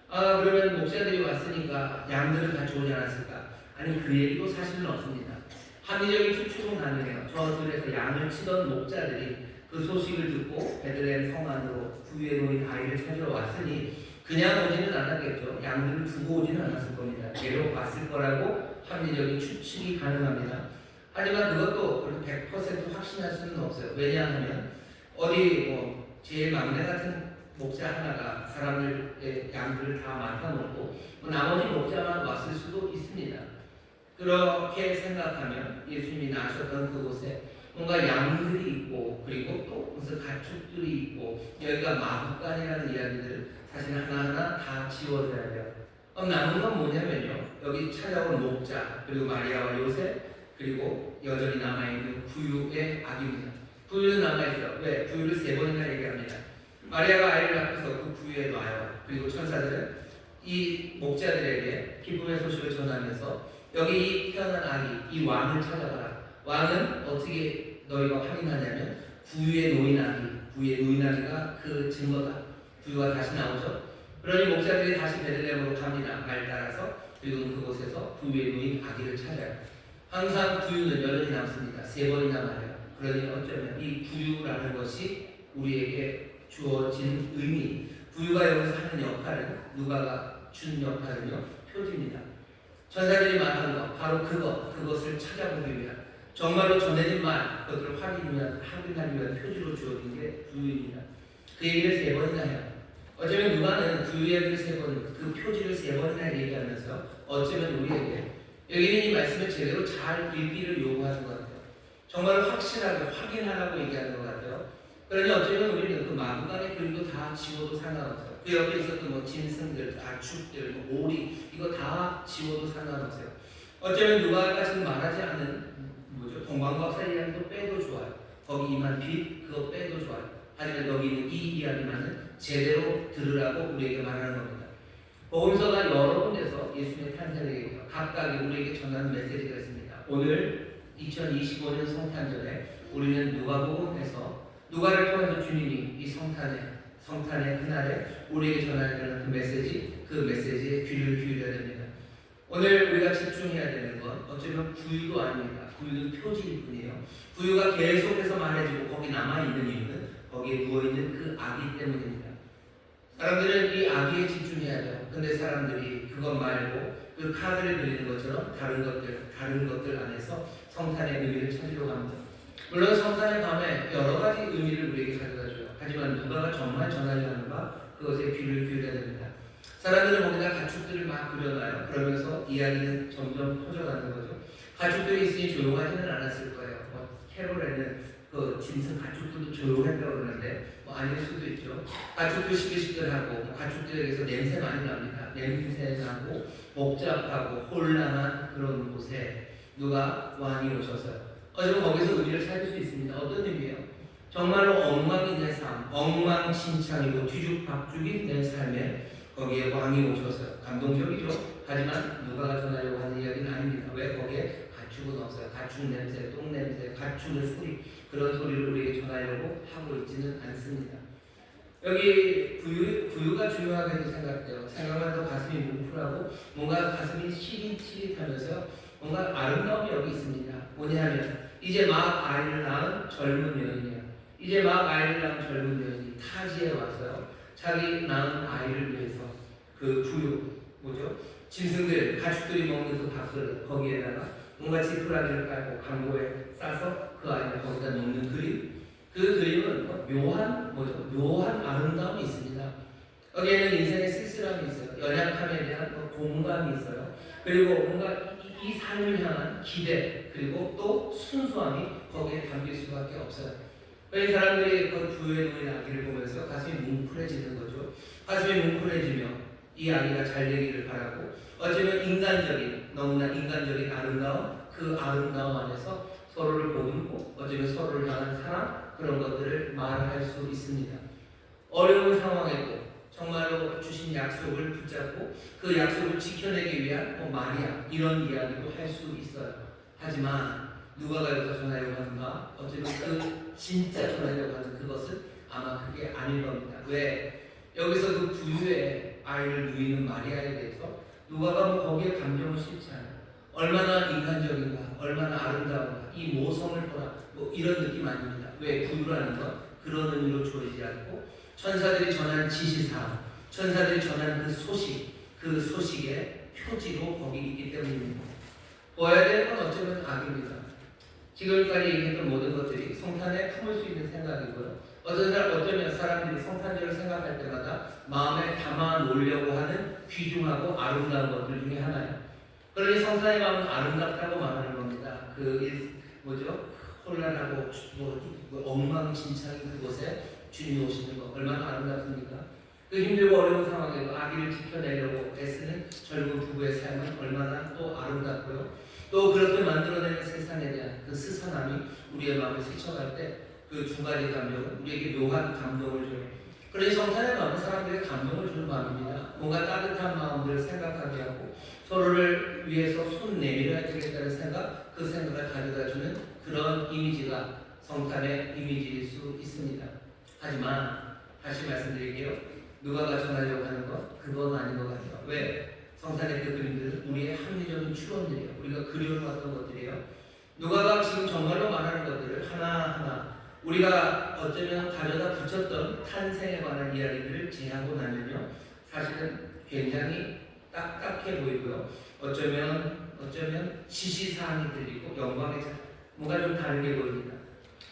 그러면 목사들이 왔으니까 양들을 가져오지 않았을까? 아니 그 얘기도 사실은 없습니다. 합리적인 추측은 가능해요. 저들에서 양을 치던 목자들이 그 소식을 듣고 베들레헴 성 안으로 구유에 놓인 아이를 찾으러 왔으니 그냥 오지는 않았겠죠. 양들을 두고 오지는 않았을 겁니다. 데려왔을 거라고 합리적인 추측이 가능합니다. 하지만 그것도 100% 확신할 수는 없어요. 왜냐하면 제일 막내 같은 목자 하나가 사람들의 양들을 다 맡아놓고 나머지 목자만 왔을 수도 있습니다. 그렇게 생각하면 예수님이 나셨던 그곳에 뭔가 양들이 있고 그리고 또 무슨 가축들이 있고 여기가 마구간이라는 이야기들을 사실 하나하나 다 지워져야 돼요. 그럼 남은 건 뭐냐면요. 여기 찾아온 목자 그리고 마리아와 요셉 그리고 여전히 남아있는 구유의 아기입니다. 구유는 남아있어요. 왜? 구유를 3번이나 얘기합니다. 마리아가 아이를 낳고서 그 구유에 놔요. 그리고 천사들은 이 목자들에게 기쁨의 소식을 전하면서 여기 이 태어난 아기, 이 왕을 찾아가라. 왕은 어떻게 너희가 확인하냐면 구유에 놓인 아기가 그 증거다. 구유가 다시 나오죠. 그러니 목자들이 다시 베들레헴으로 갑니다. 말 따라서. 그리고 그곳에서 구유에 놓인 아기를 찾아요. 항상 구유는 여전히 남습니다. 3번이나 말해요. 그러니 어쩌면 이 구유라는 것이 우리에게 주어진 의미, 구유가 여기서 하는 역할은 누가가 준 역할은요 표지입니다. 천사들이 말하는 것 바로 그것을 찾아보기 위한 정말로 전해진 말 그것들을 확인하기 위한 표지로 주어진 게 구유입니다. 그 얘기를 3번이나 해요. 어쩌면 누가는 구유 이야기를 3번, 그 표지를 3번이나 얘기하면서 어쩌면 우리에게 여기는 이 말씀을 제대로 잘 읽기를 요구하는 것 같아요. 정말 확실하게 확인하라고 얘기하는 것 같아요. 그러니 어쩌면 우리는 그 마구간의 그림도 다 지워도 상관없어요. 그 옆에 있었던 짐승들, 가축들, 오리 이거 다 지워도 상관없어요. 어쩌면 누가가 지금 말하지 않은 동방박사 이야기도 빼도 좋아요. 거기 임한 빛 그거 빼도 좋아요. 하지만 여기 있는 이 이야기만은 제대로 들으라고 우리에게 말하는 겁니다. 복음서가 여러 군데서 예수님의 탄생을 각각 우리에게 전하는 메시지가 있습니다. 오늘 2025년 성탄절에 우리는 누가복음에서 누가를 통해서 주님이 이 성탄의 그날에 우리에게 전하려는 그 메시지에 귀를 기울여야 됩니다. 오늘 우리가 집중해야 되는 건 어쩌면 구유도 아닙니다. 구유는 표지일 뿐이에요. 구유가 계속해서 말해지고 거기 남아있는 이유는 거기에 누워있는 그 아기 때문입니다. 사람들은 이 아기에 집중해야 돼요. 근데 사람들이 그것 말고 그 카드를 그리는 것처럼 다른 것들 안에서 성탄의 의미를 찾으려고 합니다. 물론 성탄의 밤에 여러 가지 의미를 우리에게 가져다줘요. 하지만 누가가 정말 전하려 하는 바 그것에 귀를 기울여야 됩니다. 사람들은 거기다 가축들을 막 그려놔요. 그러면서 이야기는 점점 퍼져가는 거죠. 가축들이 있으니 조용하지는 않았을 거예요. 캐롤에는 그 짐승 가축들도 조용했다고 그러는데 아닐 수도 있죠. 가축도 시끌시끌하고 가축들에게서 냄새 많이 납니다. 냄새 나고 복잡하고 혼란한 그런 곳에 누가 왕이 오셔서요. 어쩌면 거기서 의미를 찾을 수 있습니다. 어떤 의미예요? 정말로 엉망이 된 삶, 엉망진창이고 뒤죽박죽이 된 삶에 거기에 왕이 오셔서 감동적이죠. 하지만 누가가 전하려고 하는 이야기는 아닙니다. 왜? 거기에 가축은 없어요. 가축 냄새, 똥 냄새, 가축의 소리, 그런 소리를 우리에게 전하려고 하고 있지는 않습니다. 여기 부유가 중요하게도 생각돼요. 생각만 해도 가슴이 뭉클하고 뭔가 가슴이 시릿시릿하면서 뭔가 아름다움이 여기 있습니다. 뭐냐면 이제 막 아이를 낳은 젊은 여인이에요. 이제 막 아이를 낳은 젊은 여인이 타지에 와서요. 자기 낳은 아이를 위해서 그 부유, 뭐죠? 짐승들, 가축들이 먹는 그 밥그릇 거기에다가 뭔가 지푸라기를 깔고 강고에 싸서 그 아이를 거기다 놓는 그림. 그 그림은 묘한 뭐죠? 묘한 아름다움이 있습니다. 여기에는 인생의 쓸쓸함이 있어요. 연약함에 대한 공감이 있어요. 그리고 뭔가 이 삶을 향한 기대 그리고 또 순수함이 거기에 담길 수밖에 없어요. 이 사람들이 그 부유에 놓인 아기를 보면서 가슴이 뭉클해지는 거죠. 가슴이 뭉클해지며 이 아기가 잘 되기를 바라고 어쩌면 인간적인 너무나 인간적인 아름다움 그 아름다움 안에서 서로를 보듬고 어쩌면 서로를 향한 사랑 그런 것들을 말할 수 있습니다. 어려운 상황에도 정말로 주신 약속을 붙잡고 그 약속을 지켜내기 위한 마리아 이런 이야기도 할 수 있어요. 하지만 누가가 여기서 전하려고 하는가? 어쩌면 그 진짜 전하려고 하는 그것은 아마 그게 아닐 겁니다. 왜? 여기서 그 부유의 아이를 누이는 마리아에 대해서 누가가 거기에 감정을 싣지 않아요. 얼마나 인간적인가, 얼마나 아름다운가, 이 모성을 보라, 이런 느낌 아닙니다. 왜? 부유라는 건 그런 의미로 주어지지 않고 천사들이 전한 지시사항, 천사들이 전한 그 소식, 그 소식의 표지로 거기 있기 때문입니다. 보아야 되는 건 어쩌면 악입니다. 지금까지 얘기했던 모든 것들이 성탄에 품을 수 있는 생각이고요. 어쩌면 사람들이 성탄절을 생각할 때마다 마음에 담아 놓으려고 하는 귀중하고 아름다운 것들 중에 하나예요. 그러니 성탄의 마음은 아름답다고 말하는 겁니다. 혼란하고 엉망진창인 그곳에 주님이 오시는 것 얼마나 아름답습니까? 그 힘들고 어려운 상황에도 아기를 지켜내려고 애쓰는 젊은 부부의 삶은 얼마나 또 아름답고요. 또 그렇게 만들어내는 세상에 대한 그 스산함이 우리의 마음을 스쳐갈 때 그 두 가지 감정은 우리에게 묘한 감동을 줘요. 그러니 성탄의 마음은 사람들에게 감동을 주는 마음입니다. 뭔가 따뜻한 마음들을 생각하게 하고 서로를 위해서 손 내밀어야 되겠다는 생각, 그 생각을 가져다주는 그런 이미지가 성탄의 이미지일 수 있습니다. 하지만 다시 말씀드릴게요. 누가가 전하려고 하는 것 그건 아닌 것 같아요. 왜? 성탄의 그 그림들은 우리의 합리적인 추론들이에요. 우리가 그려놓았던 것들이에요. 누가가 지금 정말로 말하는 것들을 하나하나 우리가 어쩌면 가져다 붙였던 탄생에 관한 이야기들을 제하고 나면요. 사실은 굉장히 딱딱해 보이고요. 어쩌면 지시사항이 들리고 영광의 뭔가 좀 다르게 보입니다.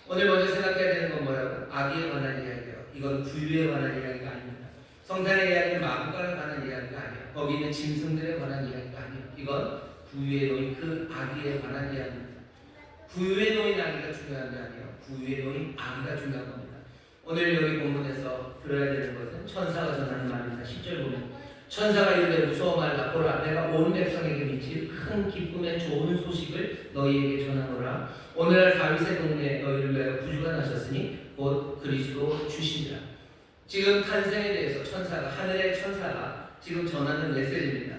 오늘 먼저 생각해야 되는 건 뭐라고? 아기에 관한 이야기예요. 이건 부유에 관한 이야기가 아닙니다. 성탄의 이야기는 마구간에 관한 이야기가 아니에요. 거기 있는 짐승들에 관한 이야기가 아니에요. 이건 부유에 놓인 그 아기에 관한 이야기입니다. 부유에 놓인 아기가 중요한 게 아니에요. 부유에 놓인 아기가 중요한 겁니다. 오늘 여기 본문에서 들어야 되는 것은 천사가 전하는 말입니다. 10절 보면 천사가 이르되 무서워 말라. 보라 내가 온 백성에게 미칠 큰 기쁨의 좋은 소식을 너희에게 전하노라. 오늘날 다윗의 동네에 너희를 위하여 구주가 나셨으니 곧 그리스도 주시니라. 지금 탄생에 대해서 하늘의 천사가 지금 전하는 메시지입니다.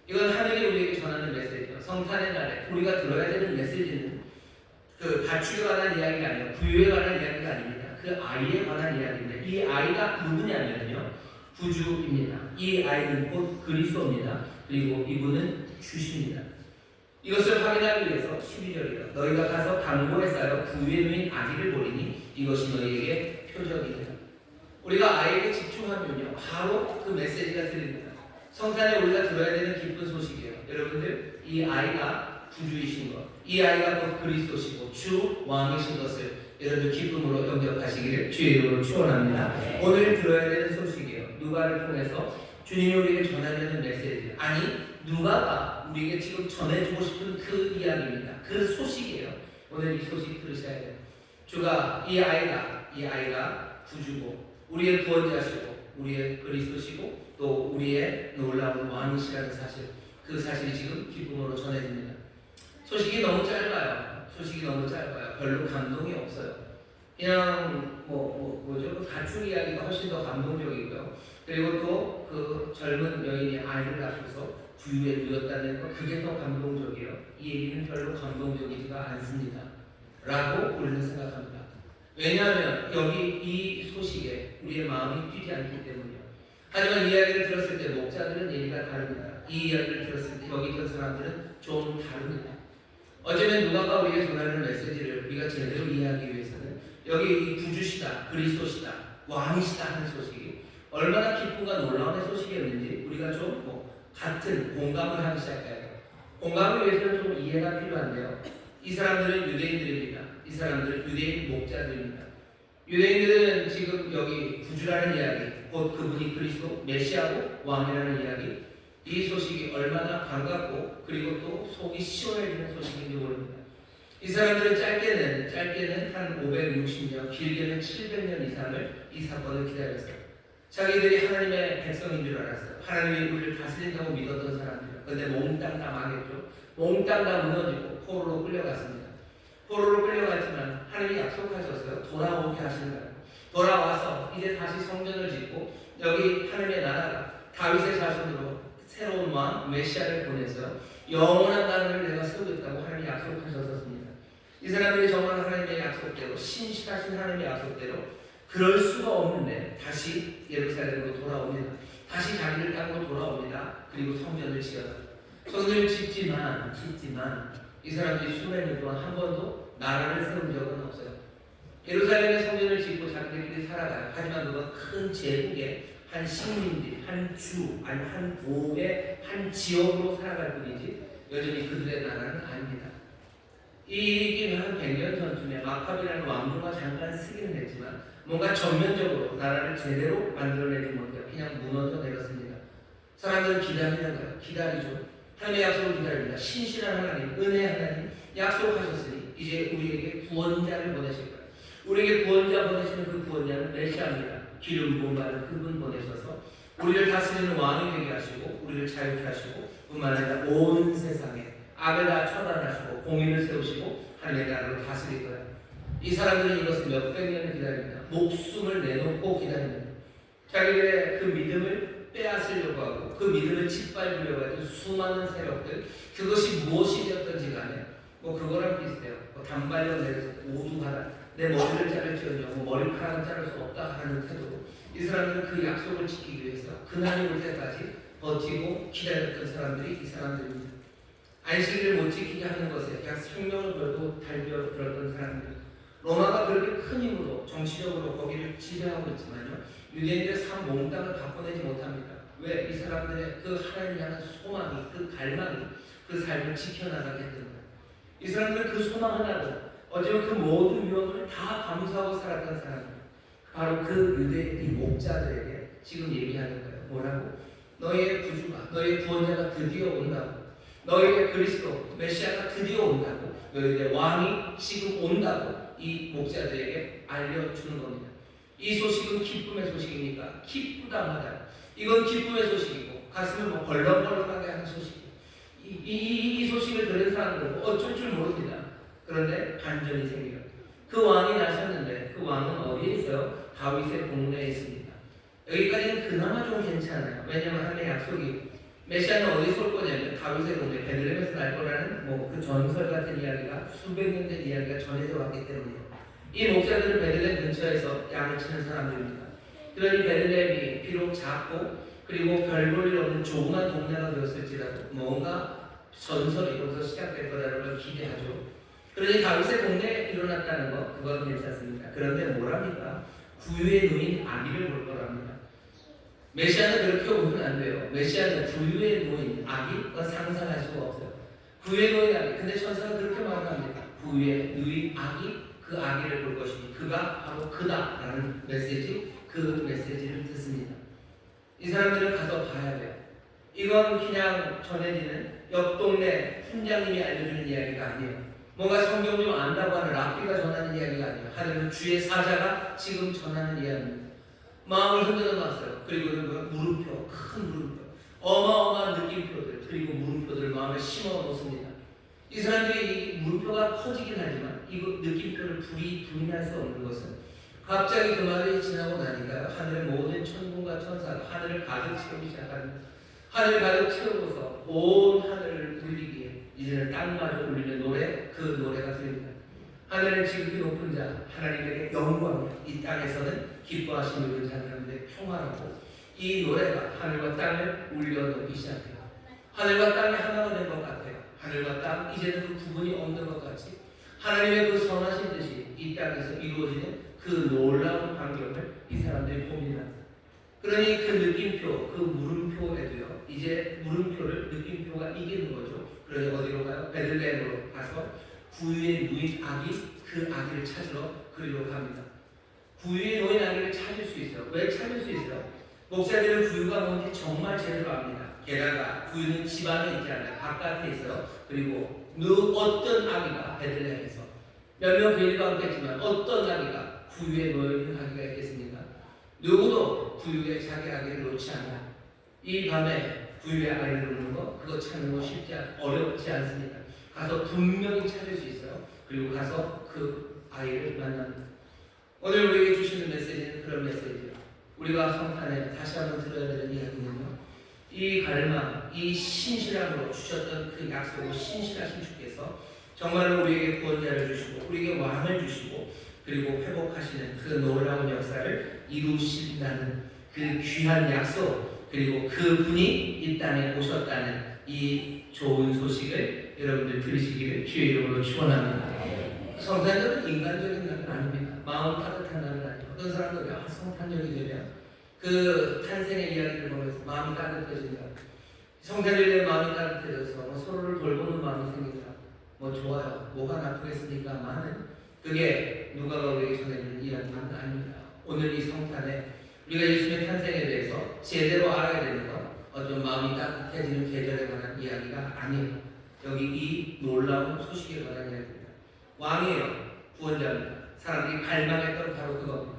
이건 하늘이 우리에게 전하는 메시지예요. 성탄의 날에 우리가 들어야 되는 메시지는 그 가축에 관한 이야기가 아니라 부유에 관한 이야기가 아닙니다. 그 아이에 관한 이야기인데 이 아이가 누구냐면요. 구주입니다. 이 아이는 곧 그리스도입니다. 그리고 이분은 주십니다. 이것을 확인하기 위해서 12절이에요. 너희가 가서 강고에 쌓여 부유에 놓인 아기를 보리니 이것이 너희에게 표적이다. 우리가 아이에게 집중하면요. 바로 그 메시지가 들립니다. 성탄에 우리가 들어야 되는 기쁜 소식이에요. 여러분들 이 아이가 구주이신 것, 이 아이가 곧 그리스도시고 주 왕이신 것을 여러분들 기쁨으로 영접하시기를 주의 이름으로 축원합니다. 오늘 들어야 되는 소식이에요. 누가를 통해서 주님이 우리에게 전하려는 메시지. 아니 누가가 우리에게 지금 전해주고 싶은 그 이야기입니다. 그 소식이에요. 오늘 이 소식 들으셔야 돼요. 주가 이 아이가 구주고 우리의 구원자시고 우리의 그리스도시고 또 우리의 놀라운 왕이시라는 사실, 그 사실이 지금 기쁨으로 전해집니다. 소식이 너무 짧아요. 별로 감동이 없어요. 그냥 뭐죠? 그 가축 이야기가 훨씬 더 감동적이고요. 그리고 또 그 젊은 여인이 아이를 낳고서 구유에 누웠다는 거 그게 더 감동적이에요. 이 얘기는 별로 감동적이지가 않습니다. 라고 우리는 생각합니다. 왜냐하면 여기 이 소식에 우리의 마음이 뛰지 않기 때문이에요. 하지만 이야기를 들었을 때 목자들은 얘기가 다릅니다. 이 이야기를 들었을 때 여기 있던 사람들은 좀 다릅니다. 어쩌면 누가가 우리에게 전하는 메시지를 우리가 제대로 이해하기 위해서는 여기 이 구주시다, 그리스도시다, 왕이시다 하는 소식이 얼마나 기쁨과 놀라운 소식이었는지 우리가 좀 같은 공감을 하기 시작해야 돼요. 공감을 위해서는 좀 이해가 필요한데요. 이 사람들은 유대인들입니다. 이 사람들은 유대인 목자들입니다. 유대인들은 지금 여기 구주라는 이야기, 곧 그분이 그리스도 메시아고 왕이라는 이야기, 이 소식이 얼마나 반갑고 그리고 또 속이 시원해지는 소식인지 모릅니다. 이 사람들은 짧게는 한 560년, 길게는 700년 이상을 이 사건을 기다렸어요. 자기들이 하나님의 백성인 줄 알았어요. 하나님이 우리를 다스린다고 믿었던 사람들이에요. 그런데 몽땅 다 망했죠. 몽땅 다 무너지고 포로로 끌려갔습니다. 포로로 끌려갔지만 하나님이 약속하셨어요. 돌아오게 하시는 거예요. 돌아와서 이제 다시 성전을 짓고 여기 하나님의 나라가 다윗의 자손으로 새로운 왕 메시아를 보내서 영원한 나라를 내가 세우겠다고 하나님이 약속하셨었습니다. 이 사람들이 정말 하나님의 약속대로 신실하신 하나님의 약속대로 그럴 수가 없는데 다시 예루살렘으로 돌아옵니다. 다시 자기들 땅으로 돌아옵니다. 그리고 성전을 지어요. 성전을 짓지만 이 사람들이 수백 년 동안 한 번도 나라를 세운 적은 없어요. 예루살렘의 성전을 짓고 자기들끼리 살아가요. 하지만 그건 큰 제국의 한 식민지, 한 주, 아니 한 도의 한 지역으로 살아갈 뿐이지 여전히 그들의 나라는 아닙니다. 이 얘기는 한 100년 전쯤에 마카비라는 왕조가 잠깐 쓰기는 했지만 뭔가 전면적으로 나라를 제대로 만들어내지 못해요. 그냥 무너져 내렸습니다. 사람들은 기다리는 거예요. 기다리죠. 하나님의 약속을 기다립니다. 신실한 하나님, 은혜의 하나님 약속하셨으니 이제 우리에게 구원자를 보내실 거예요. 우리에게 구원자 보내시는 그 구원자는 메시아입니다. 기름 부음 받은 그분 보내셔서 우리를 다스리는 왕이 되게 하시고 우리를 자유케 하시고 뿐만 아니라 온 세상에 악을 다 처단하시고 공의를 세우시고 하나님의 나라를 다스릴 거예요. 이 사람들은 이것을 몇백 년을 기다립니다. 목숨을 내놓고 기다립니다. 자기들의 그 믿음을 빼앗으려고 하고 그 믿음을 짓밟으려고 하는 수많은 세력들, 그것이 무엇이 되었던지 간에 그거랑 비슷해요. 단발로 내려서 오두하라, 내 머리를 자를지언정 머리카락은 자를 수 없다 하는 태도로 이 사람들은 그 약속을 지키기 위해서 그날이 올 때까지 버티고 기다렸던 사람들이 이 사람들입니다. 안식일을 못 지키게 하는 것에 그냥 생명을 걸고 달려들었던 사람들. 로마가 그렇게 큰 힘으로 정치적으로 거기를 지배하고 있지만요, 유대인들의 삶 몽땅을 바꿔내지 못합니다. 왜? 이 사람들의 그 하나님 향한 소망이, 그 갈망이 그 삶을 지켜나가게 됩니다. 이 사람들은 그 소망 하나로 어쩌면 그 모든 위험을 다 감수하고 살았던 사람들, 바로 그 유대인 목자들에게 지금 얘기하는 거예요. 뭐라고? 너희의 구주가, 너희의 구원자가 드디어 온다고, 너희의 그리스도 메시아가 드디어 온다고, 너희의 왕이 지금 온다고 이 목자들에게 알려주는 겁니다. 이 소식은 기쁨의 소식입니까? 기쁘다마다 이건 기쁨의 소식이고 가슴을 벌렁벌렁하게 하는 소식이에요. 이 소식을 들은 사람들은 어쩔 줄 모릅니다. 그런데 반전이 생겨요. 그 왕이 나셨는데 그 왕은 어디에 있어요? 다윗의 동네에 있습니다. 여기까지는 그나마 좀 괜찮아요. 왜냐하면 하나님의 약속이 메시아는 어디서 올 거냐면 다윗의 동네 베들레헴에서 날 거라는 그 전설 같은 이야기가 수백 년 된 이야기가 전해져 왔기 때문이에요. 이 목자들은 베들레헴 근처에서 양을 치는 사람들입니다. 그러니 베들레헴이 비록 작고 그리고 별 볼 일 없는 조그만 동네가 되었을지라도 뭔가 전설이 여기서 시작될 거라는 걸 기대하죠. 그러니 다윗의 동네에 일어났다는 것, 그건 괜찮습니다. 그런데 뭐랍니까? 구유의 누인 아기를 볼 거랍니다. 메시아는 그렇게 오면 안 돼요. 메시아는 구유의 노인 아기, 그건 상상할 수가 없어요. 구유의 노인 아기, 근데 천사가 그렇게 말합니다. 구유의 누인 아기, 그 아기를 볼 것이니 그가 바로 그다라는 메시지, 그 메시지를 듣습니다. 이 사람들은 가서 봐야 돼요. 이건 그냥 전해지는 옆 동네 훈장님이 알려주는 이야기가 아니에요. 뭔가 성경 좀 안다고 하는 랍비가 전하는 이야기가 아니에요. 하나님 주의 사자가 지금 전하는 이야기입니다. 마음을 흔들어 놨어요. 그리고 물음표, 큰 물음표, 어마어마한 느낌표들, 그리고 물음표들을 마음에 심어 놓습니다. 이 사람들이 이 물음표가 커지긴 하지만 이거 느낌표를 부인할 수 없는 것은 갑자기 그 말이 지나고 나니까 하늘의 모든 천군과 천사가 하늘을 가득 채우기 시작합니다. 하늘을 가득 채우고서 온 하늘을 울리기에 이제는 땅마저 울리는 노래, 그 노래가 들립니다. 하늘은 지극히 높은 자 하나님에게 영광, 이 땅에서는 기뻐하시는 우리 자녀들의 평화라고 이 노래가 하늘과 땅을 울려놓기 시작해요. 하늘과 땅이 하나가 된 것 같아요. 하늘과 땅 이제는 그 구분이 없는 것 같이 하나님의 그 선하신 뜻이 이 땅에서 이루어지는 그 놀라운 광경을 이 사람들이 봅니다. 그러니 그 느낌표, 그 물음표에도요 이제 물음표를 느낌표가 이기는 거죠. 그러니 어디로 가요? 베들레헴으로 가서 구유에 누인 아기, 그 아기를 찾으러 그리로 갑니다. 구유에 놓인 아기를 찾을 수 있어요. 왜 찾을 수 있어요? 목사들은 구유가 뭔지 정말 제대로 압니다. 게다가 구유는 집 안에 있지 않아요. 바깥에 있어요. 그리고 어떤 아기가 베들레헴에서 몇 명 괴리가 없겠지만 어떤 아기가 구유에 놓여있는 아기가 있겠습니까? 누구도 구유에 자기 아기를 놓지 않아요. 이 밤에 구유의 아이를 놓는 거 그거 찾는 거 어렵지 않습니다. 가서 분명히 찾을 수 있어요. 그리고 가서 그 아이를 만납니다. 오늘 우리에게 주시는 메시지는 그런 메시지예요. 우리가 성탄에 다시 한번 들어야 되는 이야기는요. 이 갈망, 이 신실함으로 주셨던 그 약속을 신실하신 주께서 정말로 우리에게 구원자를 주시고 우리에게 왕을 주시고 그리고 회복하시는 그 놀라운 역사를 이루신다는 그 귀한 약속 그리고 그분이 이 땅에 오셨다는 이 좋은 소식을 여러분들 들으시기를 주의 이름으로 축원합니다. 성탄절은 인간적인 날은 아닙니다. 마음 따뜻한 날은 아니에요. 어떤 사람들이 성탄절이 되면 그 탄생의 이야기를 보면서 마음이 따뜻해진다. 성탄절이 되면 마음이 따뜻해져서 서로를 돌보는 마음이 생긴다. 좋아요. 뭐가 나쁘겠습니까? 많은 그게 누가가 우리에게 전해주는 이야기는 아닙니다. 오늘 이 성탄에 우리가 예수님의 탄생에 대해서 제대로 알아야 되는 건 어떤 마음이 따뜻해지는 계절에 관한 이야기가 아니에요. 여기 이 놀라운 소식에 관한 이야기입니다. 왕이에요. 구원자입니다. 사람들이 갈망했던 바로 그겁니다.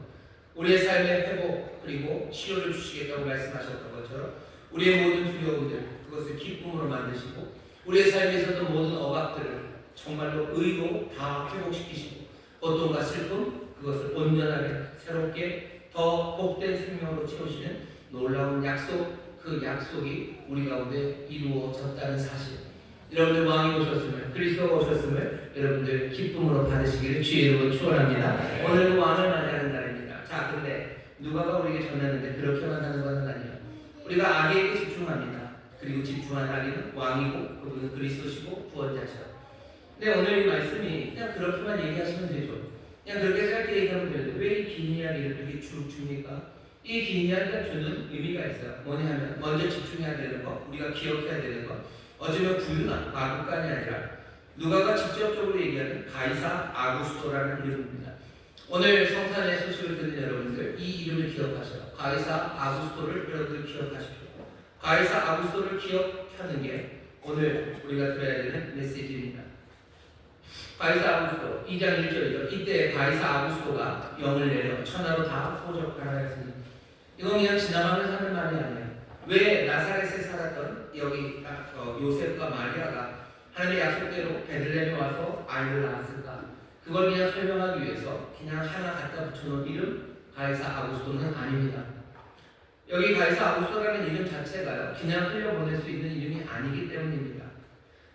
우리의 삶의 회복 그리고 치료를 주시겠다고 말씀하셨던 것처럼 우리의 모든 두려움들 그것을 기쁨으로 만드시고 우리의 삶에 있었던 모든 억압들을 정말로 의로 다 회복시키시고 고통과 슬픔 그것을 온전하게 새롭게 더 복된 생명으로 채우시는 놀라운 약속 그 약속이 우리 가운데 이루어졌다는 사실 여러분들 왕이 오셨음을 그리스도가 오셨음을 여러분들 기쁨으로 받으시기를 주의 이름으로 축원합니다. 오늘 그 왕을 맞이하는 날입니다. 자 근데 누가가 우리에게 전했는데 그렇게만 하는 것은 아니에요. 우리가 아기에게 집중합니다. 그리고 집중한 아기는 왕이고 그분은 그리스도시고 구원자시죠. 근데 오늘 이 말씀이 그냥 그렇게만 얘기하시면 되죠. 그냥 그렇게 짧게 얘기하면 되는데 왜 이 긴 이야기를 이렇게 쭉 줍니까? 이 긴 이야기가 주는 의미가 있어요. 뭐냐면 먼저 집중해야 되는 거, 우리가 기억해야 되는 거. 어쩌면 구유나 마국간이 아니라 누가가 직접적으로 얘기하는 가이사 아구스토라는 이름입니다. 오늘 성탄의 소식을 듣는 여러분들 이 이름을 기억하셔요. 가이사 아구스토를 여러분들 기억하십시오. 가이사 아구스토를 기억하는 게 오늘 우리가 들어야 되는 메시지입니다. 가이사 아구스토 2장 1절이죠. 이때 가이사 아구스토가 영을 내려 천하로 다 포적하였습니다. 이건 그냥 지나가면 하는 말이 아니에요. 왜 나사렛에 살았던 여기 요셉과 마리아가 하나님의 약속대로 베들레헴에 와서 아이를 낳았을까? 그걸 그냥 설명하기 위해서 그냥 하나 갖다 붙여놓은 이름 가이사 아구스토는 아닙니다. 여기 가이사 아구스토라는 이름 자체가요 그냥 흘려보낼 수 있는 이름이 아니기 때문입니다.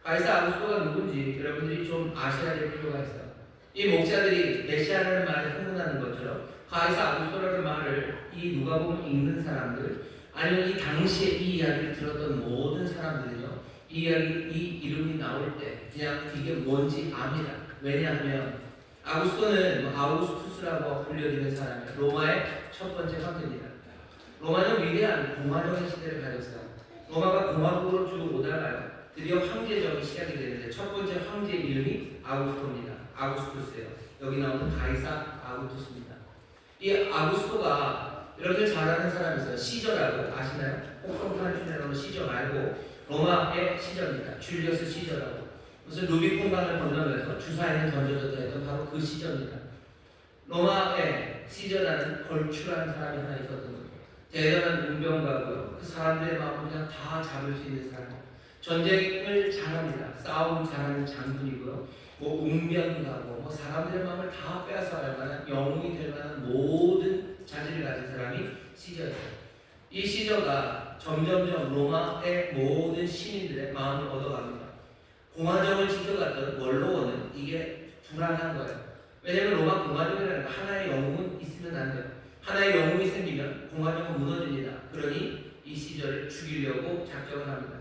가이사 아구스토가 누군지 여러분들이 좀 아셔야 될 필요가 있어요. 이 목자들이 메시아라는 말에 흥분하는 것처럼 가이사 아구스토라는 말을 이 누가복음 읽는 사람들 아니면 이 당시에 이 이야기를 들었던 모든 사람들은요 이 이름이 나올 때 그냥 이게 뭔지 압니다. 왜냐하면 아구스토는 아우구스투스라고 불려지는 사람이에요. 로마의 첫 번째 황제입니다. 로마는 위대한 공화정의 시대를 가졌어요. 로마가 공화국으로 쭉 오다가요 드디어 황제정이 시작이 되는데 첫 번째 황제 이름이 아구스토입니다. 아구스투스예요. 여기 나오는 가이사 아구스투스입니다. 이 아구스토가 여러분들 잘 아는 사람이 있어요. 시저라고 아시나요? 홍성탄 춘이라는 시저 말고 로마의 시저입니다. 줄리어스 시저라고. 무슨 루비콘강을 건너면서 주사위는 던져졌다 했던 바로 그 시저입니다. 로마의 시저라는 걸출한 사람이 하나 있었던 거죠. 대단한 운명가고요. 그 사람들의 마음을 그냥 다 잡을 수 있는 사람. 전쟁을 잘합니다. 싸움 잘하는 장군이고요. 뭐 웅변가고 뭐 사람들의 마음을 다 빼앗아갈 만한 영웅이 될 만한 모든 자질을 가진 사람이 시저였어요. 이 시저가 점점점 로마의 모든 시민들의 마음을 얻어갑니다. 공화정을 지켜갔던 원로원은 이게 불안한 거예요. 왜냐하면 로마 공화정이라는 하나의 영웅은 있으면 안 돼요. 하나의 영웅이 생기면 공화정은 무너집니다. 그러니 이 시저를 죽이려고 작정을 합니다.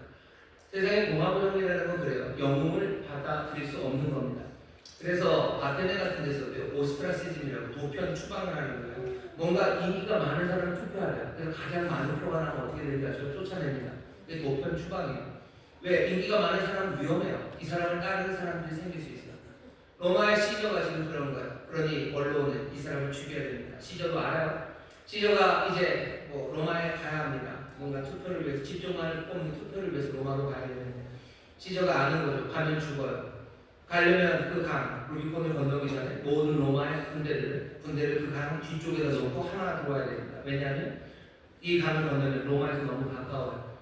세상에 공화정이라는 건 그래요. 영웅을 받아들일 수 없는 겁니다. 그래서 아테네 같은 데서도 오스트라시즘이라고 도편 추방을 하는 거예요. 뭔가 인기가 많은 사람을 투표하래요. 그래서 가장 많은 표가 나면 어떻게 되는지 아시죠? 쫓아냅니다. 이게 도편 추방이에요. 왜? 인기가 많은 사람은 위험해요. 이 사람을 따르는 사람들이 생길 수 있어요. 로마의 시저가 지금 그런 거예요. 그러니 원로는 이 사람을 죽여야 됩니다. 시저도 알아요. 시저가 이제 뭐 로마에 가야 합니다. 뭔가 투표를 위해서 집중만을 뽑는 투표를 위해서 로마로 가야 되는데 시저가 아는 거죠. 가면 죽어요. 가려면 그 강 루비콘을 건너기 전에 모든 로마의 군대를 그 강 뒤쪽에다 놓고 하나 들어와야 됩니다. 왜냐하면 이 강을 건너면 로마에서 너무 가까워요.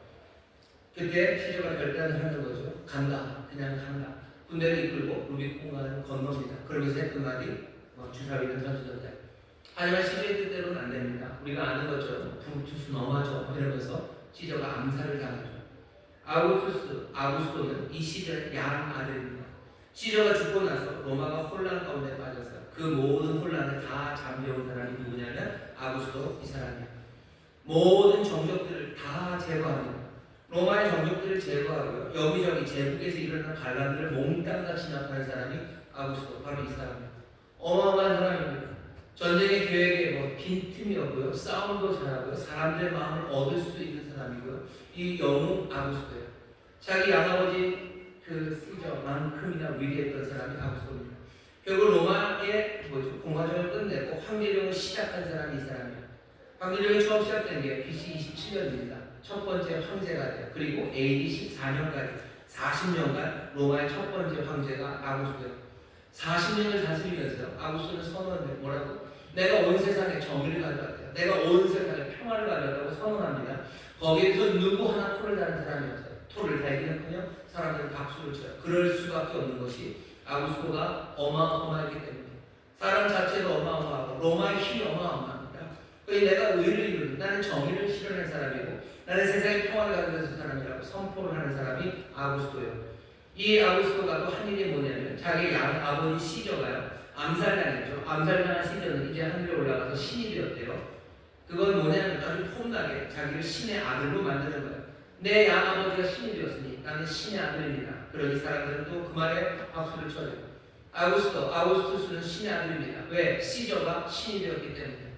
그때 시저가 결단을 하는 거죠. 간다. 그냥 간다. 군대를 이끌고 루비콘강을 건넙니다. 그러면서 했던 말이 주사위는 던져졌다. 하지만 시저의 뜻대로는 안 됩니다. 우리가 아는 것처럼 브루투스 너마저 이러면서 시저가 암살을 당하죠. 아구스토는 이 시저의 양 아들입니다. 시저가 죽고 나서 로마가 혼란 가운데 빠졌어요. 그 모든 혼란을 다 잠재운 사람이 누구냐면 아구스토 이 사람이에요. 모든 정적들을 다 제거합니다. 로마의 정적들을 제거하고요. 여기저기 제국에서 일어나는 반란들을 몽땅 다 진압하는 사람이 아구스토, 바로 이 사람입니다. 어마어마한 사람입니다. 전쟁의 계획에 빈틈이 없고요. 싸움도 잘하고요. 사람들의 마음을 얻을 수 있는 사람이고요. 이 영웅 아구스토예요. 자기 양아버지 시저만큼이나 위대했던 사람이 아구스토입니다. 결국 로마의 공화정을 끝내고 황제령을 시작한 사람이 이 사람이에요. 황제령이 처음 시작된 게 BC 27년입니다. 첫 번째 황제가 돼요. 그리고 AD 14년까지 40년간 로마의 첫 번째 황제가 아구스토예요. 40년을 다스리면서 아구스토는 선언을 뭐라고? 내가 온 세상에 정의를 가져왔대요. 내가 온 세상에 평화를 가져왔다고 선언합니다. 거기에서 누구 하나 토를 다는 사람이 없어요. 토를 달기는커녕 사람들은 박수를 쳐요. 그럴 수밖에 없는 것이 아구스토가 어마어마했기 때문에 사람 자체가 어마어마하고 로마의 힘이 어마어마합니다. 그래서 내가 의를 이루는 나는 정의를 실현한 사람이고 나는 세상에 평화를 가져온 사람이라고 선포를 하는 사람이 아구스토예요. 이 아구스토가 또 한 일이 뭐냐면 자기 아버지 시저가요 암살당했죠. 암살당한 시저는 이제 하늘에 올라가서 신이 되었대요. 그건 뭐냐면 아주 폼나게 자기를 신의 아들로 만드는 거예요. 내 양아버지가 신이 되었으니 나는 신의 아들입니다. 그러니 사람들은 또 그 말에 박수를 쳐요. 아우구스투스는 신의 아들입니다. 왜? 시저가 신이 되었기 때문에.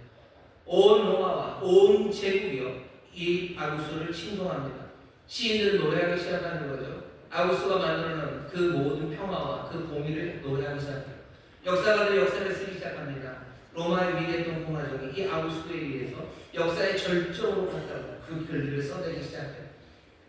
온 로마와 온 제국이요 이 아구스토를 칭송합니다. 시인들은 노래하기 시작하는 거죠. 아구스토가 만들어놓은 그 모든 평화와 그 공의를 노래하기 시작해요. 역사가들 역사를 쓰기 시작합니다. 로마의 위대했던 공화정이 이 아구스토에 의해서 역사의 절정으로 갔다고 그 글들을 써내기 시작해요.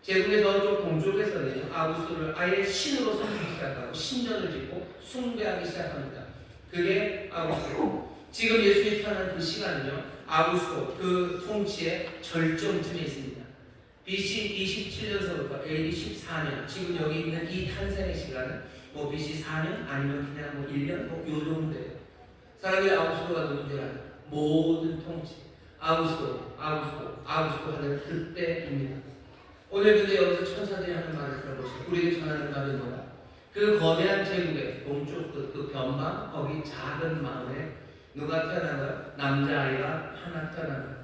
제국의 저쪽 동쪽에서는 아구스토를 아예 신으로 섬기기 시작하고 신전을 짓고 숭배하기 시작합니다. 그게 아구스토. 지금 예수님이 태어난 그 시간은요 아구스토 그 통치의 절정쯤에 있습니다. BC 27년서부터 AD 14년 지금 여기 있는 이 탄생의 시간은 BC 4년 아니면 그냥 1년 요 정도 돼요. 사람들이 아구스토가 누군지 알아요. 모든 통치 아구스토 하는 그때입니다. 오늘 근데 여기서 천사들이 하는 말을 들어보시고 우리에게 전하는 말은 뭐다? 그 거대한 제국의 동쪽 그 변방 거기 작은 마을에 누가 태어나고요? 남자아이가 하나 태어나고요.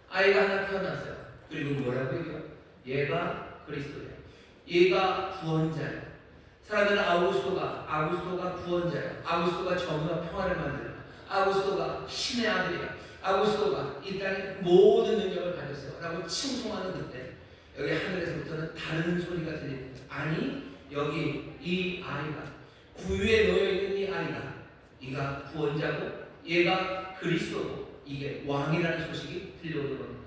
아이가 하나 태어났어요. 그리고 뭐라고 얘기해요? 얘가 그리스도예요. 얘가 구원자예요. 사람들은 아구스토가 구원자예요. 아구스토가 정의와 평화를 만들어요. 아구스토가 신의 아들이야. 아구스토가 이 땅의 모든 능력을 가졌어요. 라고 칭송하는 그때 여기 하늘에서부터는 다른 소리가 들립니다. 아니 여기 이 아이가 구유에 놓여있는 이 아이가 이가 구원자고 얘가 그리스도고 이게 왕이라는 소식이 들려오는 겁니다.